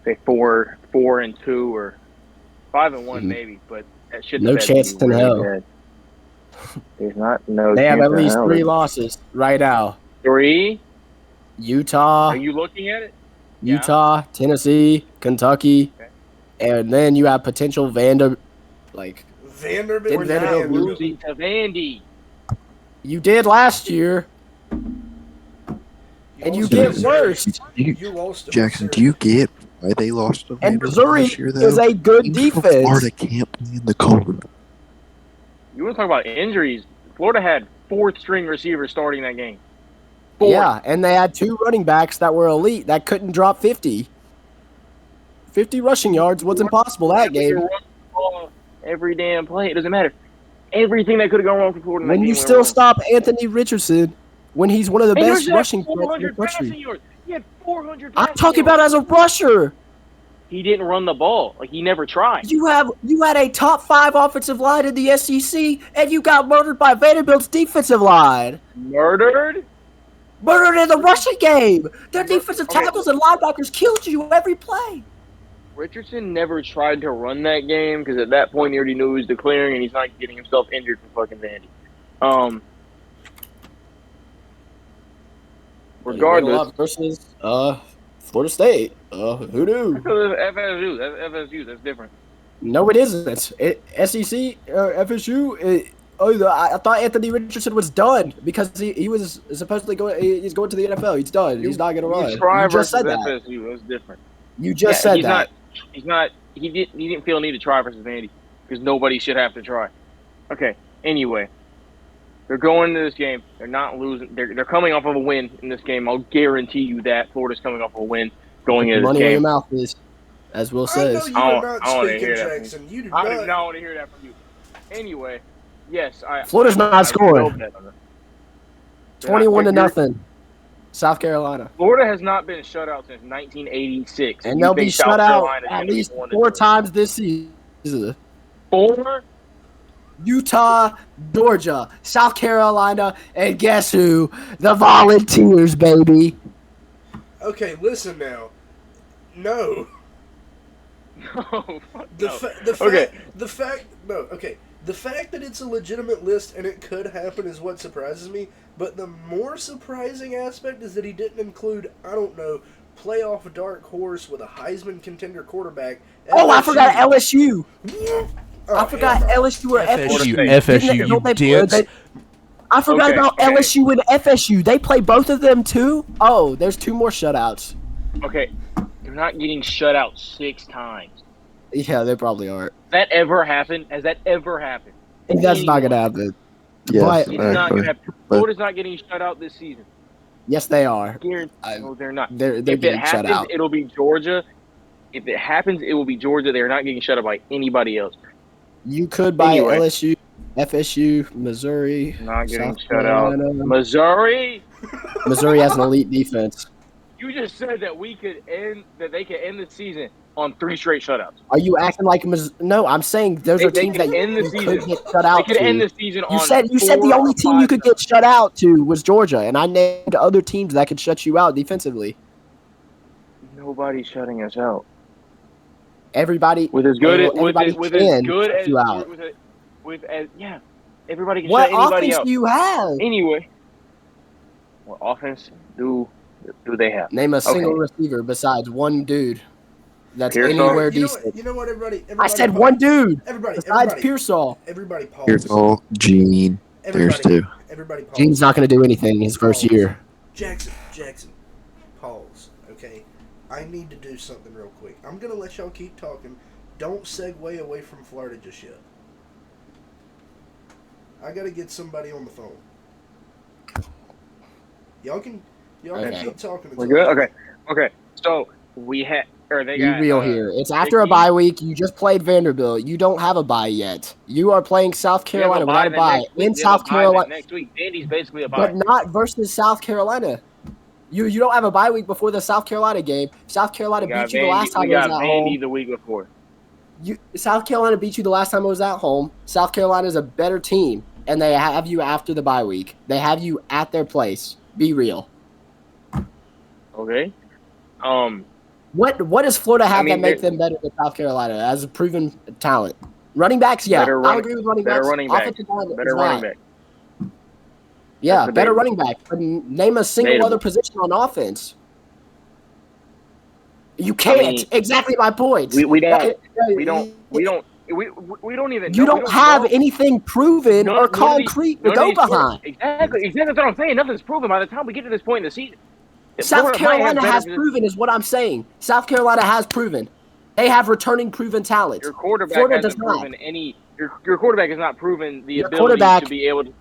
say 4-2 or 5-1 maybe, but that should No chance in hell. bad. There's not no. They have chance at in least hell. 3 losses right now. 3? Utah, Are you looking at it? Utah, Tennessee, Kentucky, Okay. and then you have potential Vanderbilt. Did We're Vanderbilt not losing to Vandy. you did last year, and you also get lost- worse. You lost to Jackson, Missouri. do you get why they lost to And Vanderbilt Missouri this year, though? is a good Teams from defense. Florida can't play in the cold. You want to talk about injuries? Florida had 4th string receivers starting that game. 4. Yeah, and they had 2 running backs that were elite that couldn't drop 50. 50 rushing yards was impossible that You game. run the ball every damn play. It doesn't matter. Everything that could have gone wrong for Florida in that When game you went still wrong. stop Anthony Richardson, when he's one of the And best Richardson had rushing threats in the 400 passing country. yards. He had 400 I'm passing talking yards. about as a rusher. He didn't run the ball. Like, he never tried. You had a top 5 offensive line in the SEC, and you got murdered by Vanderbilt's defensive line. Murdered? Murdered in the rushing game. Their defensive Okay. tackles and linebackers killed you every play. Richardson never tried to run that game because at that point he already knew he was declaring and he's not getting himself injured from fucking Vandy. Regardless, versus Florida State. Who knew? FSU. That's FSU. That's different. No, it isn't. SEC FSU. I thought Anthony Richardson was done because he was supposedly going. He's going to the NFL. He's done. He's not going to run. You try You just versus said that. FSU. That's different. You just said he's that. He's not. He didn't feel a need to try versus Vandy because nobody should have to try. Okay. Anyway, they're going into this game. They're not losing. They're coming off of a win in this game. I'll guarantee you that Florida's coming off of a win going into this Money where your game. mouth is, as Will I know says. you I are don't- not I don't wanna speaking, hear that from Jackson. You do I do not. not want to hear that from you. Anyway, yes, Florida's not I scoring. will bet on it. 21 to They're- nothing. South Carolina. Florida has not been shut out since 1986. And You they'll be think South shut out Carolina's at gonna be least 1-0? 4 times this season. 4? Utah, Georgia, South Carolina, and guess who? The Volunteers, baby. Okay, listen now. No. No, fuck The no. fact, Okay. the fact that it's a legitimate list and it could happen is what surprises me. But the more surprising aspect is that he didn't include, I don't know, playoff dark horse with a Heisman contender quarterback. Oh, I forgot LSU. Oh, I forgot hell no. LSU or FSU, FSU. FSU, you Don't they- dense. I forgot Okay, about okay. LSU and FSU. They play both of them too. Oh, there's 2 more shutouts. Okay, they're not getting shut out 6 times. Yeah, they probably are. Has that ever happened? Has that ever happened? That's not gonna happen. Yes, But- It's not actually. gonna happen. Florida's not getting shut out this season. Yes, they are. Guaranteed. I- No, they're not. They're If it getting shut happens, out. it'll be Georgia. If it happens, it will be Georgia. They're not getting shut out by anybody else. You could buy Anyway. LSU, FSU, Missouri, Not getting South shut out. Carolina. Missouri. Missouri has an elite defense. You just said that they could end the season on 3 straight shutouts. Are you acting like No, I'm saying those They- are they teams could that end the you season. could get shut They out could end to. the season You on said the 4 only or team you 5 could get shut out to was Georgia, and I named other teams that could shut you out defensively. Nobody's shutting us out. Everybody With as good as everybody with as can good shut as you out. with as yeah, everybody can What shut anybody offense out. do you have? Anyway, what offense do they have? Name a single Okay. receiver besides one dude that's Pearsall? anywhere You know, decent. you know what, everybody I said pause. one dude Everybody, besides everybody, Pearsall. everybody pause. Here's all Gene. There's Everybody, 2. everybody pause. Gene's not going to do anything his first Pause. year. Jackson, pause. Okay, I need to do something real quick. I'm gonna let y'all keep talking. Don't segue away from Florida just yet. I gotta get somebody on the phone. Y'all can Okay. keep talking. We're until- good. Okay. So we had they Be got real here. It's after a Mickey- bye week. You just played Vanderbilt. You don't have a bye yet. You are playing South we have Carolina without a then bye next week. in We have a South bye Carolina, then next week. Vandy's basically a bye. but not versus South Carolina. You don't have a bye week before the South Carolina game. South Carolina We got beat you the last time we it was got at Vandy home. the week before. South Carolina beat you the last time it was at home. South Carolina is a better team. and they have you after the bye week. They have you at their place. Be real. Okay. What does Florida have mean, that make them better than South Carolina as a proven talent? Running backs, yeah. I'll agree with running backs. Better running back. Offensive line is Better not. running back. Yeah, That's better debatable. running back. But name a single Debatable. other position on offense. You can't. mean, exactly my point. We don't You don't have anything proven or concrete to go behind. Exactly. That's what I'm saying. Nothing's proven by the time we get to this point in the season. South Florida might have Carolina better has than- proven, is what I'm saying. South Carolina has proven. They have returning proven talent. Your quarterback Florida hasn't does not. proven any. Your quarterback has not proven the Your ability quarterback- to be able to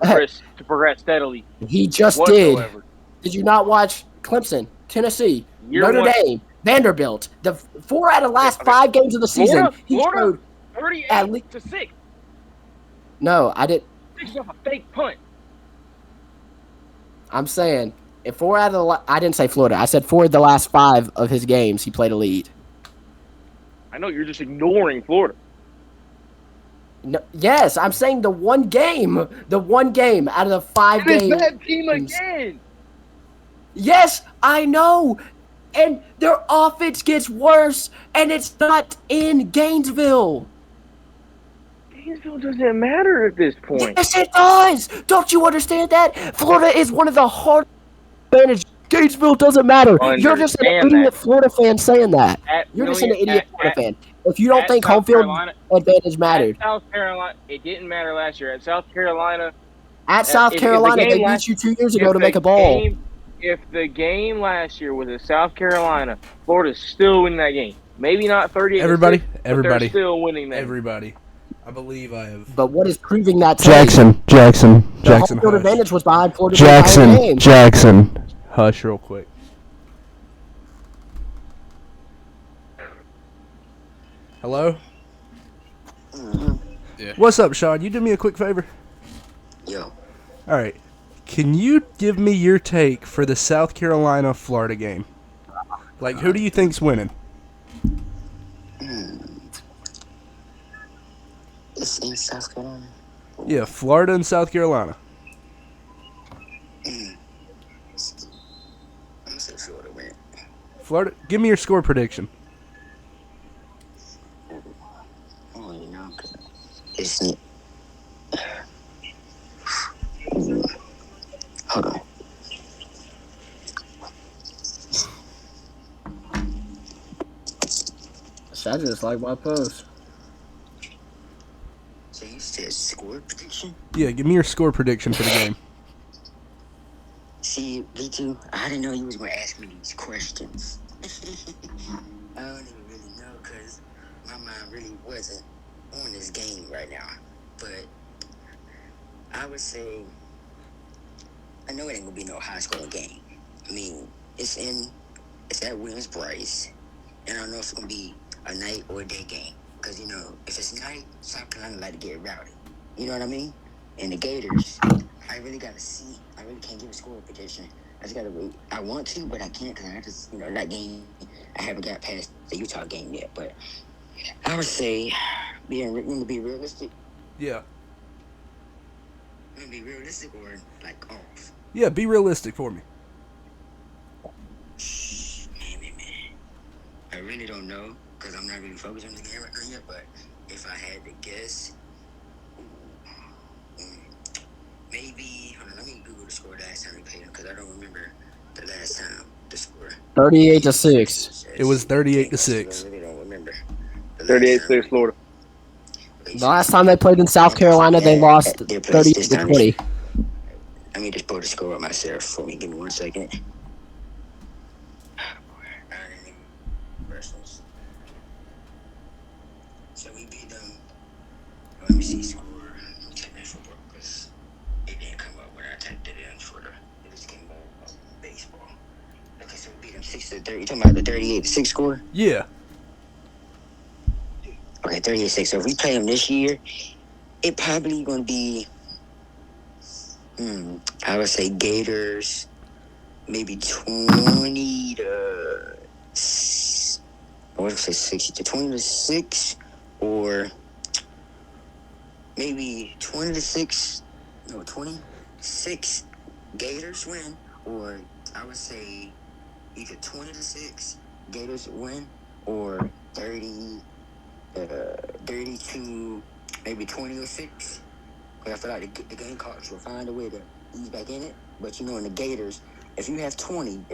progress steadily He just did. whatsoever. Did you not watch Clemson, Tennessee, Year Notre one- Dame, Vanderbilt? The 4 out of the last Okay. 5 games of the season, he Florida? showed. 38 to 6. No, I didn't. 6 is off a fake punt. I'm saying if 4 out of the I didn't say Florida. I said 4 of the last 5 of his games he played a lead. I know you're just ignoring Florida. No, yes, I'm saying the one game out of the 5 And it's games. that team again. Yes, I know. And their offense gets worse, and it's not in Gainesville. Gainesville doesn't matter at this point. Yes, it does. Don't you understand that? Florida is one of the hard advantage. Gainesville doesn't matter. You're just an Understand idiot that. Florida fan saying that. You're just an idiot Florida fan. If you don't think home field advantage mattered. At South Carolina, it didn't matter last year. At South Carolina, At South if the Carolina, game they last- beat you 2 years ago if to the make a bowl. if the game last year was at South Carolina, Florida's still winning that game. Maybe not 38. Everybody, but everybody, they're still winning that. everybody. I believe I have. But what is proving that? Jackson, The home field hush. advantage was behind Florida the entire game. Jackson. Hush real quick. Hello? Yeah. What's up, Sean? You do me a quick favor? Yo, All right. Can you give me your take for the South Carolina-Florida game? Like, who do you think's winning? it's in South Carolina. Yeah, Florida and South Carolina. I'm gonna say Florida win. Florida. Give me your score prediction. Oh, you know, 'cause it's. Hold on. I just like my post. So you said score prediction? Yeah, give me your score prediction for the game. See, V2, I didn't know you was gonna ask me these questions. I don't even really know because my mind really wasn't on this game right now. But I would say, I know it ain't gonna be no high scoring game. I mean, it's at Williams-Brice, and I don't know if it's gonna be a night or a day game. Because, you know, if it's night, South Carolina like to get rowdy. You know what I mean? And the Gators, I really got to see. I really can't give a score prediction. I just got to wait. I want to, but I can't because I just, you know, that game, I haven't got past the Utah game yet. But I would say, being to be realistic, Yeah. I'm going to be realistic or, like, off. Yeah, be realistic for me. Man. I really don't know because I'm not really focused on this game right now yet. But if I had to guess, maybe, hold on, let me Google the score last time we played them because I don't remember the last time the score. 38-6. It was 38-6. I really don't remember. 38-6 Florida. The last time they played in South Carolina, they lost 38-20. Let me just pull the score up myself for me. Give me 1 second. So we beat them. Let me see score. Let me check that football because it didn't come up when I typed it in for it just came up baseball. Okay, so we beat them 6-30. You talking about the 38-6 score? Yeah. Okay, 38-6. So if we play them this year, it probably going to be, I would say Gators, maybe 20 to, I would say 60 to 20 to 6, or maybe 20 to 6 no 26 Gators win, or I would say either 20-6 Gators win, or 32 maybe 20-6. I feel like the Gamecocks will find a way to ease back in it. But you know, in the Gators, if we have 20,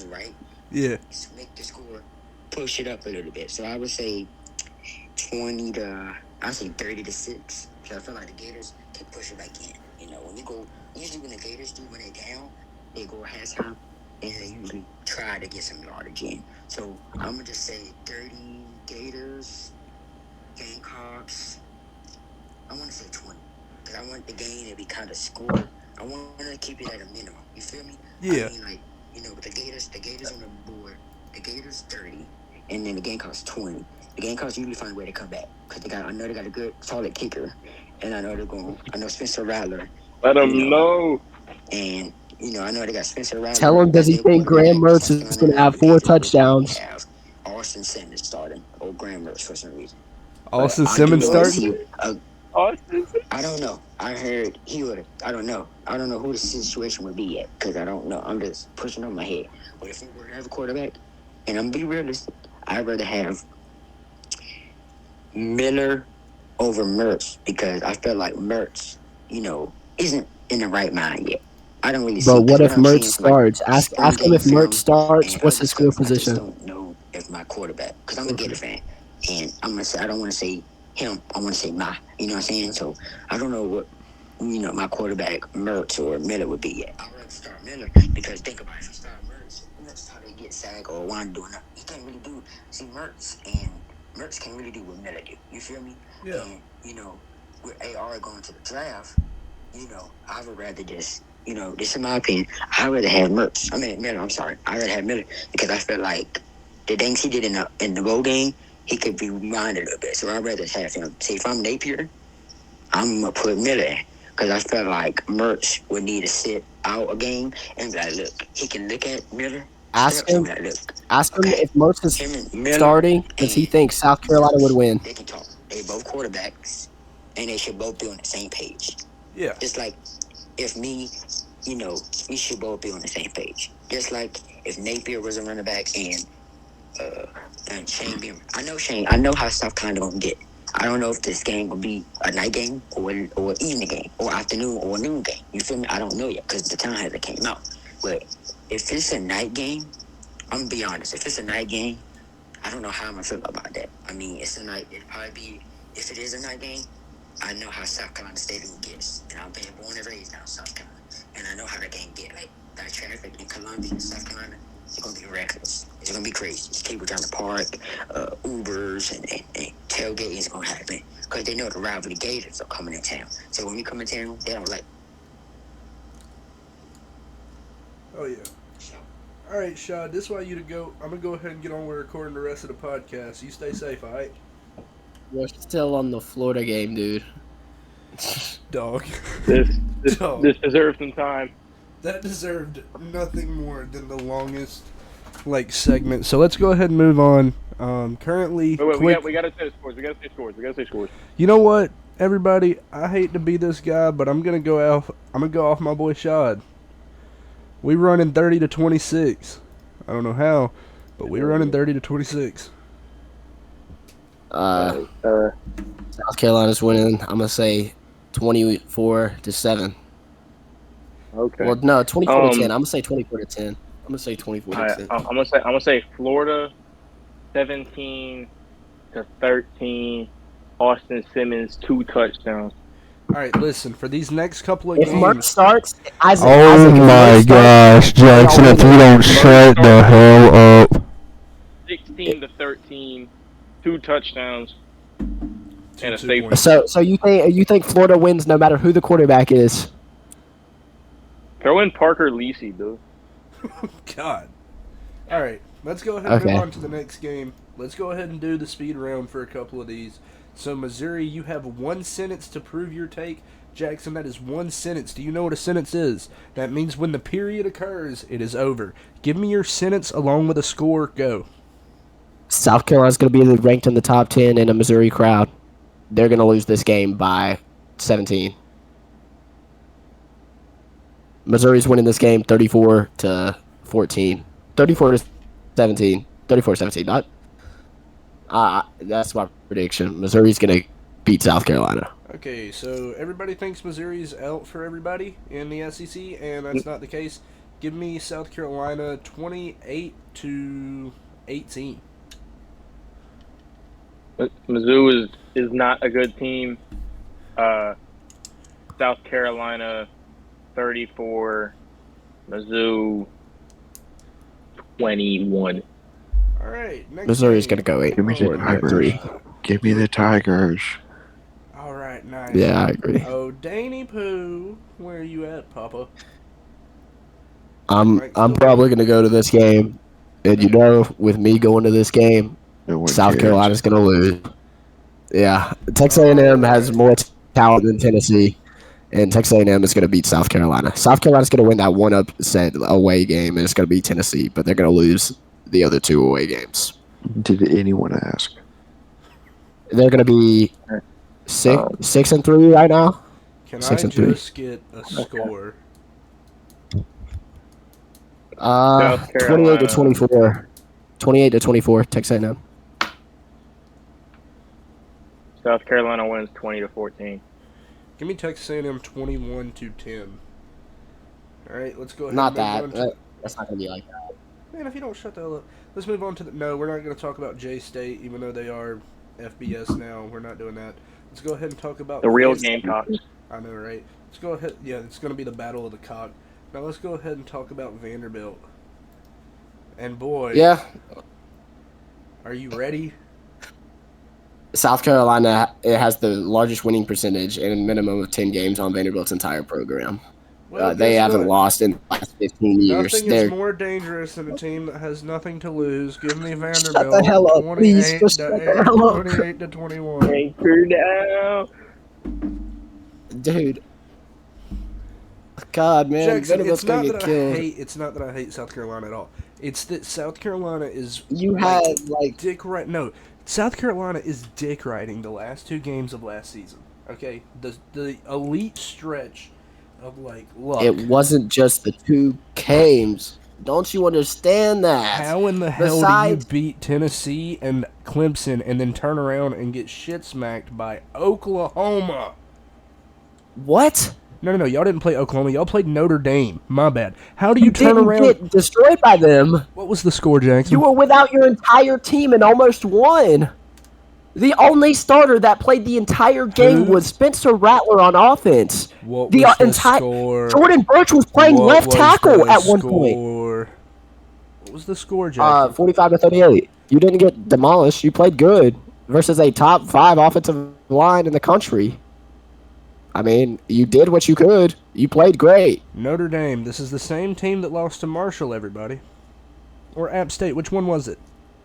right? Yeah. Make the score, push it up a little bit. So I would say 30-6. So I feel like the Gators can push it back in. You know, usually when the Gators do, when they're down, they go halftime and they usually try to get some yardage in. So I'm gonna just say 30 Gators, Gamecocks. I want to say 20 because I want the game to be kind of scored. I want to keep it at a minimum. You feel me? Yeah. I mean, like, you know, with the Gators on the board, the Gators 30, and then the Gamecocks 20. The Gamecocks usually find a way to come back because I know they got a good, solid kicker, and I know Spencer Rattler. Let them know. And I know they got Spencer Rattler. Tell him, does he think Graham Mertz is going to have 4 touchdowns? Have Austin Simmons starting, or Graham Mertz for some reason. Austin But I Simmons do wanna starting? see I don't know. I heard he would. I don't know. I don't know who the situation would be yet because I don't know. I'm just pushing on my head. But if we were to have a quarterback, and I'm gonna be realistic, I'd rather have Miller over Mertz because I feel like Mertz, isn't in the right mind yet. I don't really see. But what if I'm Mertz seeing is, starts? Ask him if Mertz starts. What's his skill I just position? don't know if my quarterback, because I'm a Gator fan, and I'm gonna say I don't want to say him. I want to say my. You know what I'm saying? So I don't know what my quarterback Mertz or Miller would be yet. I'd rather start Miller because think about it, if you start Mertz, that's how they get sacked or wind doing that. He can't really do. See Mertz can't really do what Miller do. You feel me? Yeah. And with AR going to the draft, I would rather just. This is my opinion. I'd rather have Miller. I'm sorry. I'd rather have Miller because I feel like the things he did in the bowl game, he could be reminded a little bit. So I'd rather have him. See, if I'm Napier, I'm going to put Miller in because I feel like Mertz would need to sit out a game and be like, look, he can look at Miller. Ask him Okay. if Mertz is starting because he thinks South Carolina would win. They can talk. They both quarterbacks, and they should both be on the same page. Yeah. Just like if me, we should both be on the same page. Just like if Napier was a running back and Shane Beamer. I know how South Carolina gonna get. I don't know if this game will be a night game or evening game or afternoon or noon game. You feel me? I don't know yet because the time hasn't came out. But if it's a night game, I'm gonna be honest. If it's a night game, I don't know how I'm gonna feel about that. I mean, it's a night. It'd probably be if it is a night game. I know how South Carolina Stadium gets, and I've been born and raised down South Carolina, and I know how the game get. Like that traffic in Columbia, South Carolina, it's gonna be reckless. It's gonna be crazy. It's people trying to park, Ubers and tailgating is gonna happen because they know the rivalry Gators are coming in town. So when we come in town, they don't like. Oh, yeah. So, All right, Shad, this is why you to go. I'm going to go ahead and get on with recording the rest of the podcast. You stay safe, all right? We're still on the Florida game, dude. Dog. This Dog. this deserves some time. That deserved nothing more than the longest, segment. So let's go ahead and move on. Currently, Wait, we gotta say scores. We gotta say scores. You know what, everybody? I hate to be this guy, but I'm gonna go off my boy Shad. We running 30-26. I don't know how, but we running 30-26. South Carolina's winning. I'm gonna say 24-7. Okay. Well, no, 24-10. I'm gonna say 24-10. I'm gonna say 24-10. I'm gonna say Florida, 17-13. Austin Simmons 2 touchdowns. All right, listen. For these next couple of If games, Mertz starts, Isaac, Oh if my Mertz gosh, Jackson, if you don't shut the hell up. 16-13, 2 touchdowns, and a 2 safe. points. So you think Florida wins no matter who the quarterback is? Throw in Parker Lisi, dude. God. All right, let's go ahead and Okay. move on to the next game. Let's go ahead and do the speed round for a couple of these. So, Missouri, you have 1 sentence to prove your take. Jackson, that is 1 sentence. Do you know what a sentence is? That means when the period occurs, it is over. Give me your sentence along with a score. Go. South Carolina's gonna be ranked in the top 10 in a Missouri crowd. They're gonna lose this game by 17. Missouri's winning this game 34-14. 34-17. 34-17. Not. That's my prediction. Missouri's gonna beat South Carolina. Okay, so everybody thinks Missouri's out for everybody in the SEC, and that's not the case. Give me South Carolina 28-18. Mizzou is not a good team. South Carolina 34, Mizzou 21. All right, next Missouri's game. gonna go 8. Give me the or Tigers. 3. Give me the Tigers. All right, nice. Yeah, I agree. Oh, Danny Pooh, where are you at, Papa? I'm probably gonna go to this game, and with me going to this game, No one South cares. Carolina's gonna lose. Yeah, Texas A&M has more talent than Tennessee, and Texas A&M is gonna beat South Carolina. South Carolina's gonna win that one upset away game, and it's gonna beat Tennessee, but they're gonna lose the other 2 away games. Did anyone ask? They're gonna be 6-3 right now. Can 6-3. just get a score? 28-24. 28-24. Texas A&M. South Carolina wins 20-14. Give me Texas A&M 21-10. All right, let's go ahead. Not and move that. on to- That's not gonna be like that. Man, if you don't shut the hell up. Let's move on to the... No, we're not going to talk about J-State, even though they are FBS now. We're not doing that. Let's go ahead and talk about... The real Gamecocks. I know, right? Let's go ahead... Yeah, it's going to be the battle of the cock. Now let's go ahead and talk about Vanderbilt. And boy... Yeah, Are you ready? South Carolina it has the largest winning percentage and a minimum of 10 games on Vanderbilt's entire program. Well, They guess haven't what? lost in the last 15 years. Nothing They're is more dangerous than a team that has nothing to lose. Give me Vanderbilt. the hell up, please. 28 Just to shut the hell up. 21. Anchor down. dude. God, man, Jackson, Vanderbilt's it's not gonna that get killed. it's not that I hate South Carolina at all. It's that South Carolina is You had like dick right. No, South Carolina is dick riding the last 2 games of last season. Okay, the elite stretch of like luck. it wasn't just the 2 games. Don't you understand that? How in the hell Besides- do you beat Tennessee and Clemson and then turn around and get shit smacked by Oklahoma? What? No. Y'all didn't play Oklahoma. Y'all played Notre Dame. My bad. How do you turn didn't around? get destroyed by them. What was the score, Jackson? You were without your entire team and almost won. The only starter that played the entire game Who? was Spencer Rattler on offense. What the was the entire score? Jordan Birch was playing What left was tackle the at one point. score? What was the score, Jackson? 45-38. You didn't get demolished. You played good versus a top 5 offensive line in the country. I mean, you did what you could. You played great. Notre Dame. This is the same team that lost to Marshall, everybody. Or App State. Which one was it?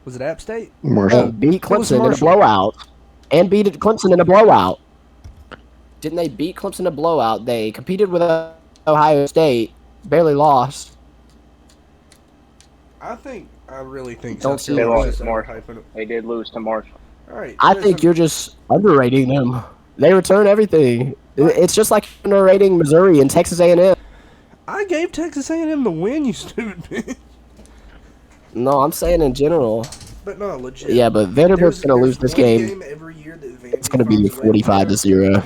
Was it App State? Marshall. And beat What was Clemson in a Marshall? blowout. And beat Clemson in a blowout. Didn't they beat Clemson in a blowout? They competed with Ohio State. Barely lost. I really think Don't South see They Carolina's lost to Marshall. overhyping it. They did lose to Marshall. All right. I there's think some- you're just underrating them. They return everything. It's just like underrating Missouri and Texas A&M. I gave Texas A&M the win, you stupid bitch. No, I'm saying in general. But no, legit. Yeah, but Vanderbilt's There's going to lose this one game. every year that Vandy It's going to be finds a way to 45-0. win.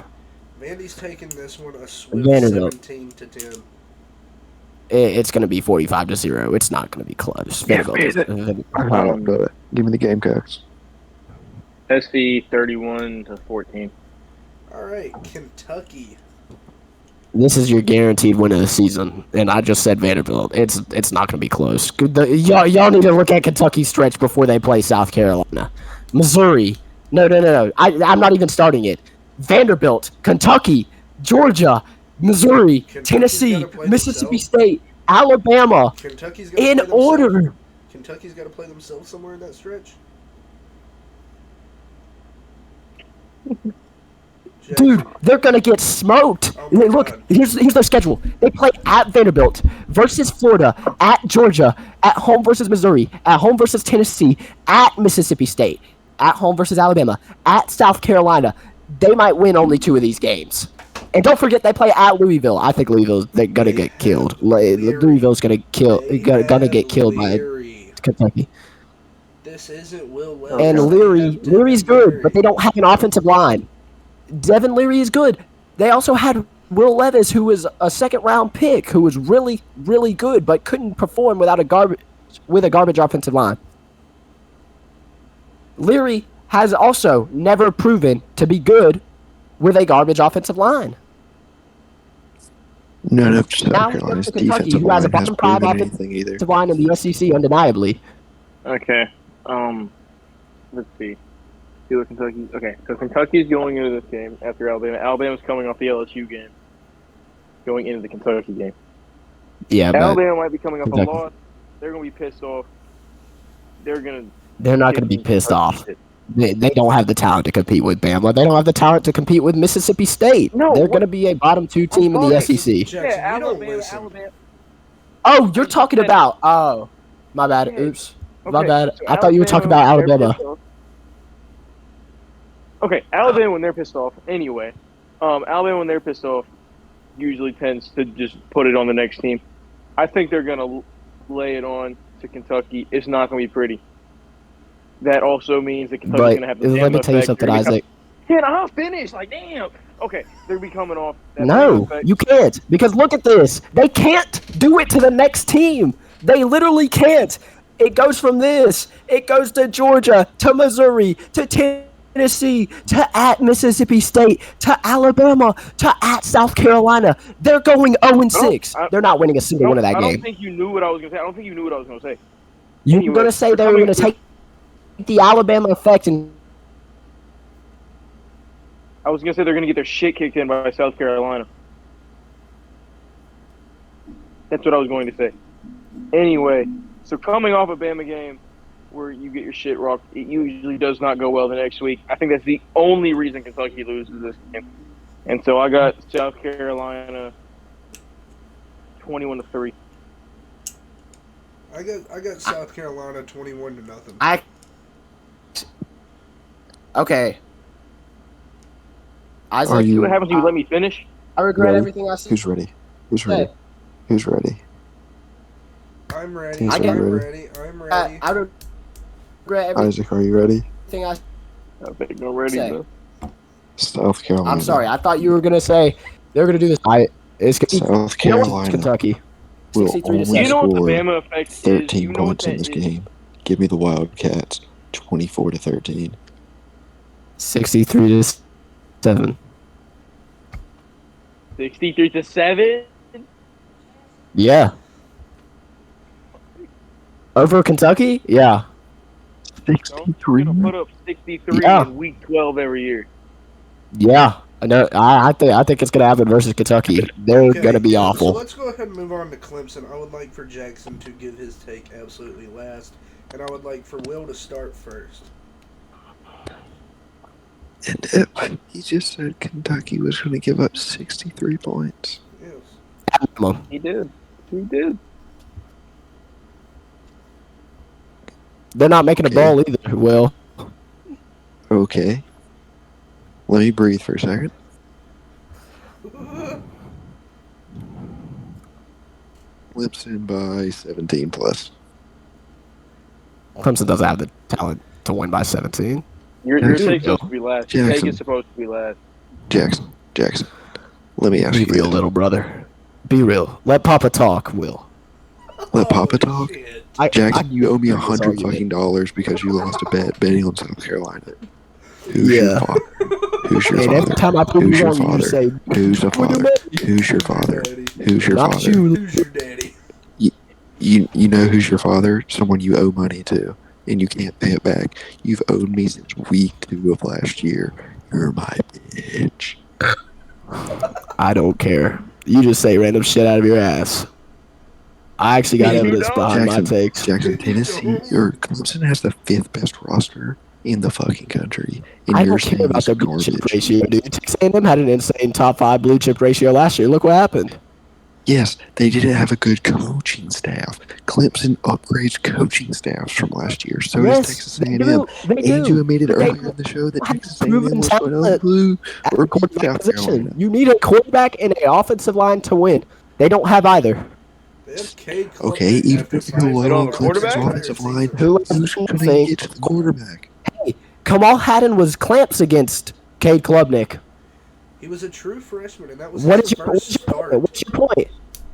Vandy's taking this one a swift Vanderbilt. 17-10. It's going to be 45-0. It's not going to be close. Vanderbilt Give me the Gamecocks. SC 31-14. All right, Kentucky. This is your guaranteed win of the season, and I just said Vanderbilt. It's not going to be close. Y'all need to look at Kentucky's stretch before they play South Carolina. Missouri. No. I'm not even starting it. Vanderbilt, Kentucky, Georgia, Missouri, Kentucky's Tennessee, gotta play Mississippi themselves. State, Alabama, Kentucky's got in order. Kentucky's got to play themselves somewhere in that stretch. Dude, they're gonna get smoked. Oh my Look, God. here's their schedule. They play at Vanderbilt versus Florida, at Georgia, at home versus Missouri, at home versus Tennessee, at Mississippi State, at home versus Alabama, at South Carolina. They might win only 2 of these games. And don't forget they play at Louisville. I think Louisville's they're gonna get killed. Louisville's gonna get killed by Kentucky. This isn't Will Levis. And Leary's good, but they don't have an offensive line. Devin Leary is good. They also had Will Levis, who was a second-round pick, who was really, really good, but couldn't perform with a garbage offensive line. Leary has also never proven to be good with a garbage offensive line. None of South Now Carolina's we go to Kentucky, defensive who has a line has bottom five proven offensive anything either. line in the SEC, undeniably. Okay. Let's see. Do Kentucky. Okay, so Kentucky's going into this game after Alabama. Alabama's coming off the LSU game, going into the Kentucky game. Yeah, but Alabama might be coming off Kentucky. a loss. They're going to be pissed off. they're not going to be pissed off. Shit. They don't have the talent to compete with Bama. They don't have the talent to compete with Mississippi State. No, They're what- going to be a bottom 2 team in the Okay. SEC. Jackson, Yeah, you don't Alabama. listen. Oh, you're talking about. Oh, my bad. Oops. My Okay, bad. so I thought you were talking about when they're Alabama. pissed off- Okay, Alabama when they're pissed off. Anyway, Alabama when they're pissed off usually tends to just put it on the next team. I think they're gonna lay it on to Kentucky. It's not gonna be pretty. That also means that Kentucky's But gonna have the let me Bama tell you effect. something, They're gonna Isaac. Can I finish? Like, damn. Okay, they're be coming off. That Bama No, effect. you can't. Because look at this. They can't do it to the next team. They literally can't. It goes from this. It goes to Georgia, to Missouri, to Tennessee, to at Mississippi State, to Alabama, to at South Carolina. They're going 0-6. I- They're not winning a single one of that I don't game. think you knew what I was gonna say. I don't think you knew what I was gonna say. You're anyway, going to say they're they're going to coming- take the Alabama effect and I was gonna say they're gonna get their shit kicked in by South Carolina. That's what I was going to say. Anyway, so coming off a Bama game where you get your shit rocked, it usually does not go well the next week. I think that's the only reason Kentucky loses this game. And so I got South Carolina 21-3. I got South Carolina 21-0. Okay. Isaac, Are See you? what happens if you let me finish? I regret Ready? everything I said. Who's ready? Who's ready? Hey. Who's ready? I'm ready. I I'm get- ready. I'm ready. I regret Isaac, are you ready? everything I I think I'm ready. Say. Bro. South Carolina. I'm sorry. I thought you were gonna say they're gonna do this. It's South you know what? It's Carolina Kentucky. will 63 to only You know what the score Bama effect is? 13 You know what points in that this is? game. Give me the Wildcats 24-13. 63 to 7. 63-7. Yeah. Over Kentucky? Yeah. We're 63. gonna put up 63 Yeah. in week 12 every year. Yeah. I know. I think it's gonna happen versus Kentucky. They're Okay, gonna be So awful. let's go ahead and move on to Clemson. I would like for Jackson to give his take absolutely last, and I would like for Will to start first. And he just said Kentucky was going to give up 63 points. Yes. Come on. He did. He did. They're not making a Okay. bowl either. Will. Okay. Let me breathe for a second. Clemson by 17 plus. Clemson doesn't have the talent to win by 17. Your Jackson. take's supposed to be last. Your take Jackson. is supposed to be last. Jackson. Let me ask Be you real, this. little brother. Be real. Let Papa talk. Will. Let Papa Oh, talk. shit. Jackson, you owe me this $100 argument. fucking dollars because you lost a bet betting on South Carolina. Who's your Yeah. father? Who's your And every father? time I prove Who's you your wrong, you father? say, Who's the "Who's your father? daddy?" Who's your father? Daddy. Who's your Not father? you. Who's your daddy? You know who's your father? Someone you owe money to, and you can't pay it back. You've owed me since week 2 of last year. You're my bitch. I don't care. You just say random shit out of your ass. I actually got You evidence don't. behind my Jackson, takes. Jackson, Tennessee, or Clemson has the 5th best roster in the fucking country, and I you're don't care saying about it's their blue chip garbage. ratio, dude. Texas A&M had an insane top 5 blue chip ratio last year. Look what happened. Yes, they didn't have a good coaching staff. Clemson upgrades coaching staffs from last year. So does Yes, Texas they A&M. do. They And you do. admitted But they earlier in the show that have Texas A&M proven was going to talent blue at or the beat quarterback South position. Carolina. You need a quarterback and an offensive line to win. They don't have either. They have Cade Okay, Klubnik even after if you're five They low don't on have a touchdowns Clemson's quarterback? the entire offensive line, season. Who who's going to think get to the quarterback? Kamal Haddon was clamps against Cade Klubnik. He was a true freshman, and that was What his is your, first what's your point? start. What's your point?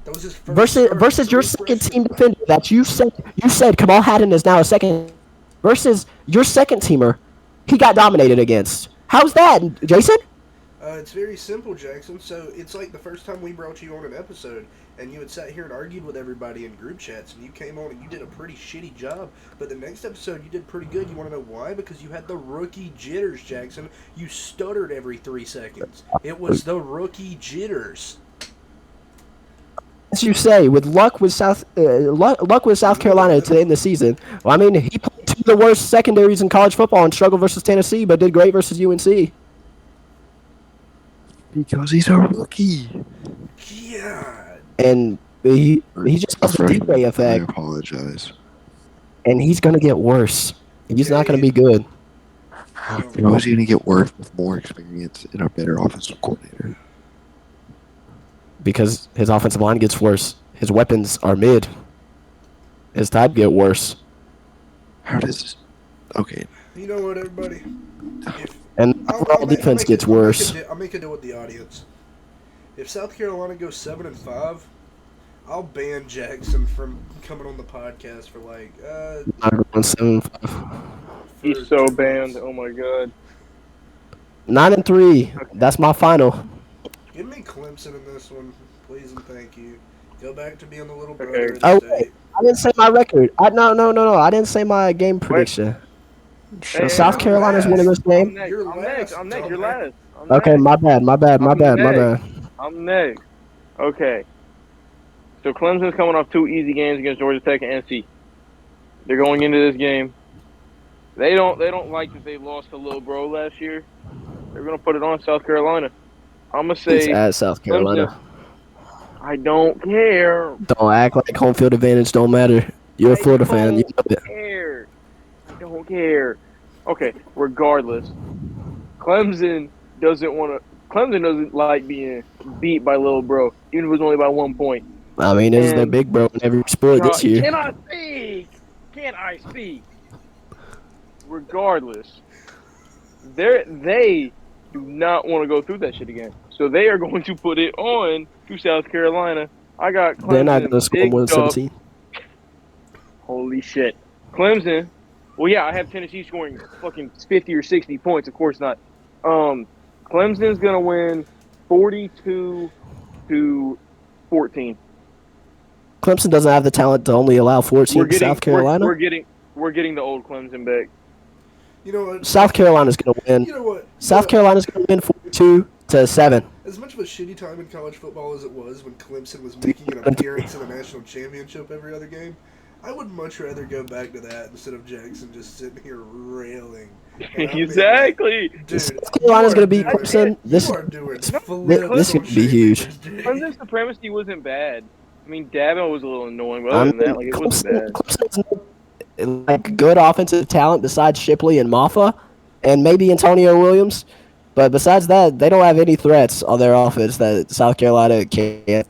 That was his first start. Versus your True second freshman. team defender that you said Kamal Haddon is now a second versus your second teamer he got dominated against. How's that, Jason? It's very simple, Jackson. So it's like the first time we brought you on an episode, and you had sat here and argued with everybody in group chats, and you came on and you did a pretty shitty job. But the next episode, you did pretty good. You want to know why? Because you had the rookie jitters, Jackson. You stuttered every 3 seconds. It was the rookie jitters. As you say, with luck with South Carolina to end the season. Well, I mean, he played 2 of the worst secondaries in college football and struggled versus Tennessee, but did great versus UNC. Because he's a rookie. God. And he just has a D-Ray I effect, apologize. and he's gonna get worse. He's not gonna be good How is he going to get worse with more experience and a better offensive coordinator? because his offensive line gets worse. His weapons are mid. His type get worse, How does this? Okay, You know what, everybody? If and overall defense gets worse. I'll make a deal with the audience. If South Carolina goes 7-5, I'll ban Jackson from coming on the podcast for like. Not going 7-5. He's so banned. Oh my god. 9-3. That's my final. Give me Clemson in this one, please and thank you. Go back to being the little brother Okay. of the Oh state. wait, I didn't say my record. No. I didn't say my game prediction. Hey, South I'm Carolina's last. winning this I'm game. next. You're I'm next. last, I'm next. You're dumbass. last. I'm Okay, next. my bad. I'm I'm next. Okay. So Clemson's coming off 2 easy games against Georgia Tech and NC. They're going into this game. They don't like that they lost to Lil Bro last year. They're gonna put it on South Carolina. I'm gonna It's say at South Carolina. I don't care. Don't act like home field advantage don't matter. You're a Florida fan. You know it. Care. I don't care. Okay, regardless, Clemson doesn't like being beat by Lil Bro, even if it was only by 1 point. I mean, it's their And- big bro in every sport this year. Can I speak? Can I speak? Regardless, they do not want to go through that shit again. So they are going to put it on to South Carolina. I got Clemson. They're not going to score big more than dub. 17. Holy shit. Clemson. Well, yeah, I have Tennessee scoring fucking 50 or 60 points. Of course not. Clemson's going to win 42-14. Clemson doesn't have the talent to only allow 14 to South Carolina. We're getting the old Clemson back. You know what? South Carolina's going to win. You know what? South Carolina's going to win 42-7. As much of a shitty time in college football as it was when Clemson was making an appearance in a national championship every other game, I would much rather go back to that instead of Jackson just sitting here railing. And I mean, Exactly. dude, South Carolina's going to beat Clemson. This is this could be huge. Clemson's supremacy wasn't bad. I mean, Dabo was a little annoying, but other than that, like, it wasn't bad. Clemson's like good offensive talent besides Shipley and Maffa, and maybe Antonio Williams. But besides that, they don't have any threats on their offense that South Carolina can't.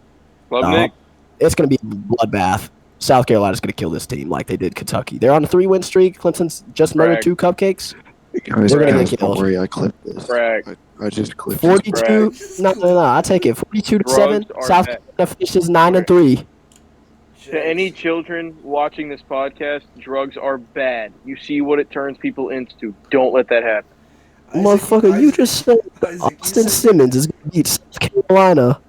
Klubnik. It's going to be a bloodbath. South Carolina's going to kill this team like they did Kentucky. They're on a 3-win streak. Clemson's just murdered Brag. 2 cupcakes. guys, They're gonna guys, get don't killed. worry, I clipped this. Brag. I just clipped 42. No. I take it. 42-7. Drugs are South bad. Carolina finishes 9-3. To any children watching this podcast, drugs are bad. You see what it turns people into. Don't let that happen. Motherfucker, you just said Austin Simmons is going to beat South Carolina.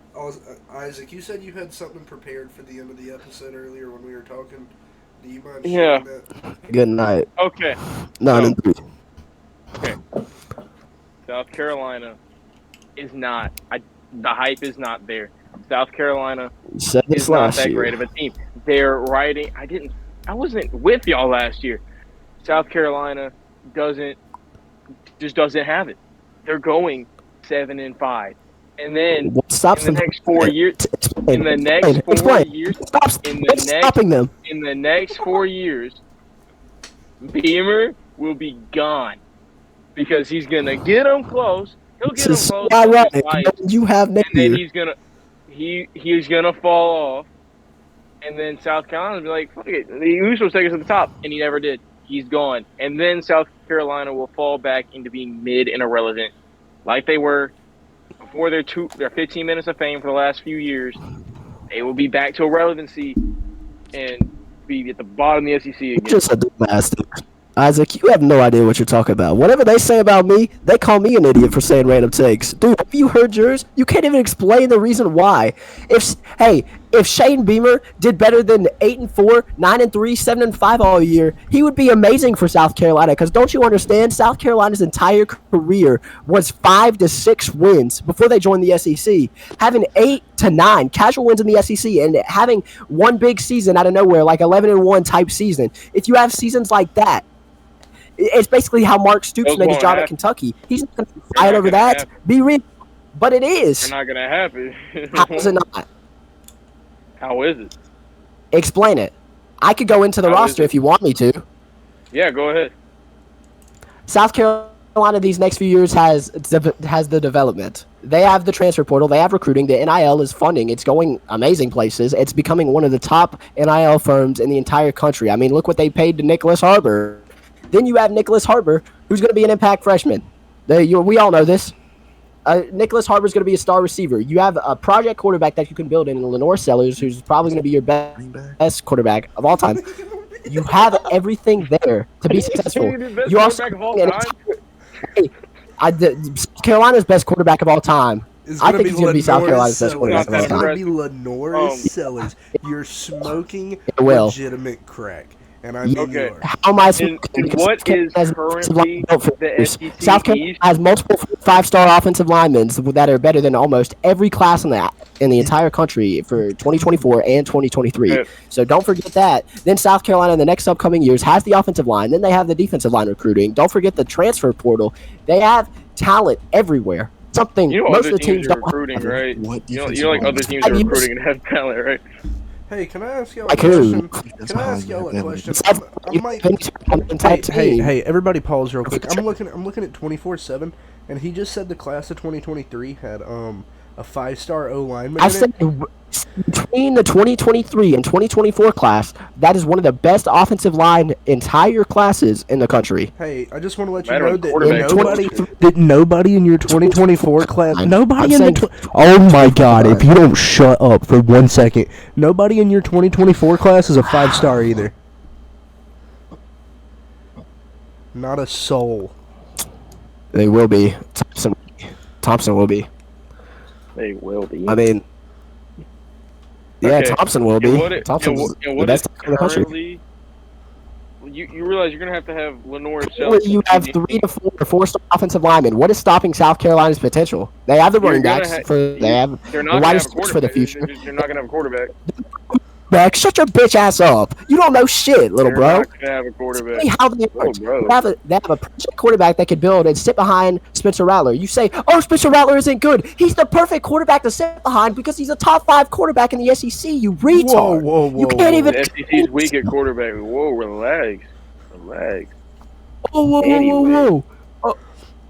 Isaac, you said you had something prepared for the end of the episode earlier when we were talking. Do you mind Yeah. sharing that? Good night. Okay. 9-3. South Carolina is not. The hype is not there. South Carolina You said this is not last that year. great of a team. They're riding. I wasn't with y'all last year. South Carolina doesn't have it. They're going 7-5, and then What's stops in the them? next 4 years. Explain. In the next 4 Explain. years. What's In the what's next. stopping them? In the next 4 years, Beamer will be gone because he's gonna get him close. He'll get him This is close. ironic. Life, You have and then Napier. he's gonna fall off, and then South Carolina will be like, fuck it, he was supposed to take us to the top, and he never did. He's gone, and then South Carolina will fall back into being mid and irrelevant, like they were before their 15 minutes of fame for the last few years. They will be back to irrelevancy and be at the bottom of the SEC again. Just a dumbass, dude. Isaac, you have no idea what you're talking about. Whatever they say about me, they call me an idiot for saying random takes. Dude, have you heard yours? You can't even explain the reason why. If Shane Beamer did better than 8-4, 9-3, 7-5 all year, he would be amazing for South Carolina. Because don't you understand? South Carolina's entire career was 5 to 6 wins before they joined the SEC, having 8 to 9 casual wins in the SEC, and having one big season out of nowhere, like 11-1 type season. If you have seasons like that, it's basically how Mark Stoops made his job at Kentucky. He's not going to fight over that. Be real. But it is. It's not going to happen. How is it not? How is it? Explain it. I could go into the roster if you want me to. Yeah, go ahead. South Carolina these next few years has the development. They have the transfer portal. They have recruiting. The NIL is funding. It's going amazing places. It's becoming one of the top NIL firms in the entire country. I mean, look what they paid to Nicholas Harbor. Then you have Nicholas Harbor, who's going to be an impact freshman. We all know this. Nicholas Harbor is going to be a star receiver. You have a project quarterback that you can build in Lenore Sellers, who's probably going to be your best quarterback of all time. You have everything there to be successful. You also Carolina's best quarterback of all time. I think he's going to be South Carolina's best quarterback of all It's time. going to be Lenore Sellers. You're smoking will. legitimate crack. And I mean you are. How am I And what is currently the SEC South Carolina East? has multiple 5-star offensive linemen that are better than almost every class in the entire country for 2024 and 2023. Yeah. So don't forget that. Then South Carolina in the next upcoming years has the offensive line. Then they have the defensive line recruiting. Don't forget the transfer portal. They have talent everywhere. Something You know most other of the teams are don't recruiting, have. right? What You know defensive like line? other teams are recruiting and have talent, right? Hey, can I ask y'all a Like who? question? Can I ask y'all a question? Besides, I might. Hey, everybody pause real quick. I'm looking at 24/7, and he just said the class of 2023 had a 5-star O lineman. I said between the 2023 and 2024 class, that is one of the best offensive line entire classes in the country. Hey, I just want to let you Matter know of quarterback. that nobody in your 2024 class, I'm nobody in saying- the. Oh my God! If you don't shut up for 1 second, nobody in your 2024 class is a 5-star either. Not a soul. They will be. Thompson will be. They will be. I mean, yeah, Okay. Thompson will And be. what Thompson's and the what best is in the country. currently, you realize you're going to have Lenore Sellers. You have 3 to 4-star offensive linemen. What is stopping South Carolina's potential? They have the running backs they have They're the not going wide to have a receivers for the quarterback. future. They're not going to have a quarterback. Back, shut your bitch ass up. You don't know shit, little They're bro. not going to have a quarterback. See how they work. bro. They have a project quarterback that could build and sit behind Spencer Rattler. You say, oh, Spencer Rattler isn't good. He's the perfect quarterback to sit behind because he's a top 5 quarterback in the SEC, you retard. Whoa, You can't even. The SEC's weak at quarterback. Whoa, relax. Whoa. Anyway. Oh,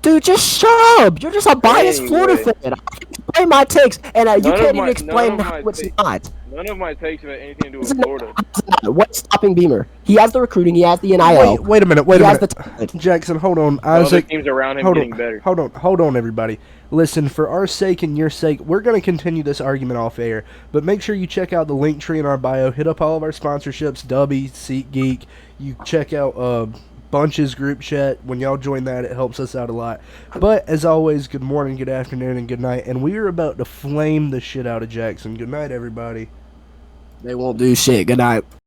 dude, just shut up. You're just a biased Florida Anyway. fan. I can explain my takes, and you None of can't my- even explain none of how my it's takes- not. None of my takes have anything to do It's with not- Florida. it's not. What's stopping Beamer? He has the recruiting. He has the NIL. Wait a minute. he has the minute. talent. Jackson, hold on. The other Isaac, teams around him hold getting on. better. Hold on, everybody. Listen, for our sake and your sake, we're going to continue this argument off air, but make sure you check out the link tree in our bio. Hit up all of our sponsorships, Dubby, SeatGeek. You check out Bunches group chat. When y'all join that, it helps us out a lot. But, as always, good morning, good afternoon, and good night. And we are about to flame the shit out of Jackson. Good night, everybody. They won't do shit. Good night.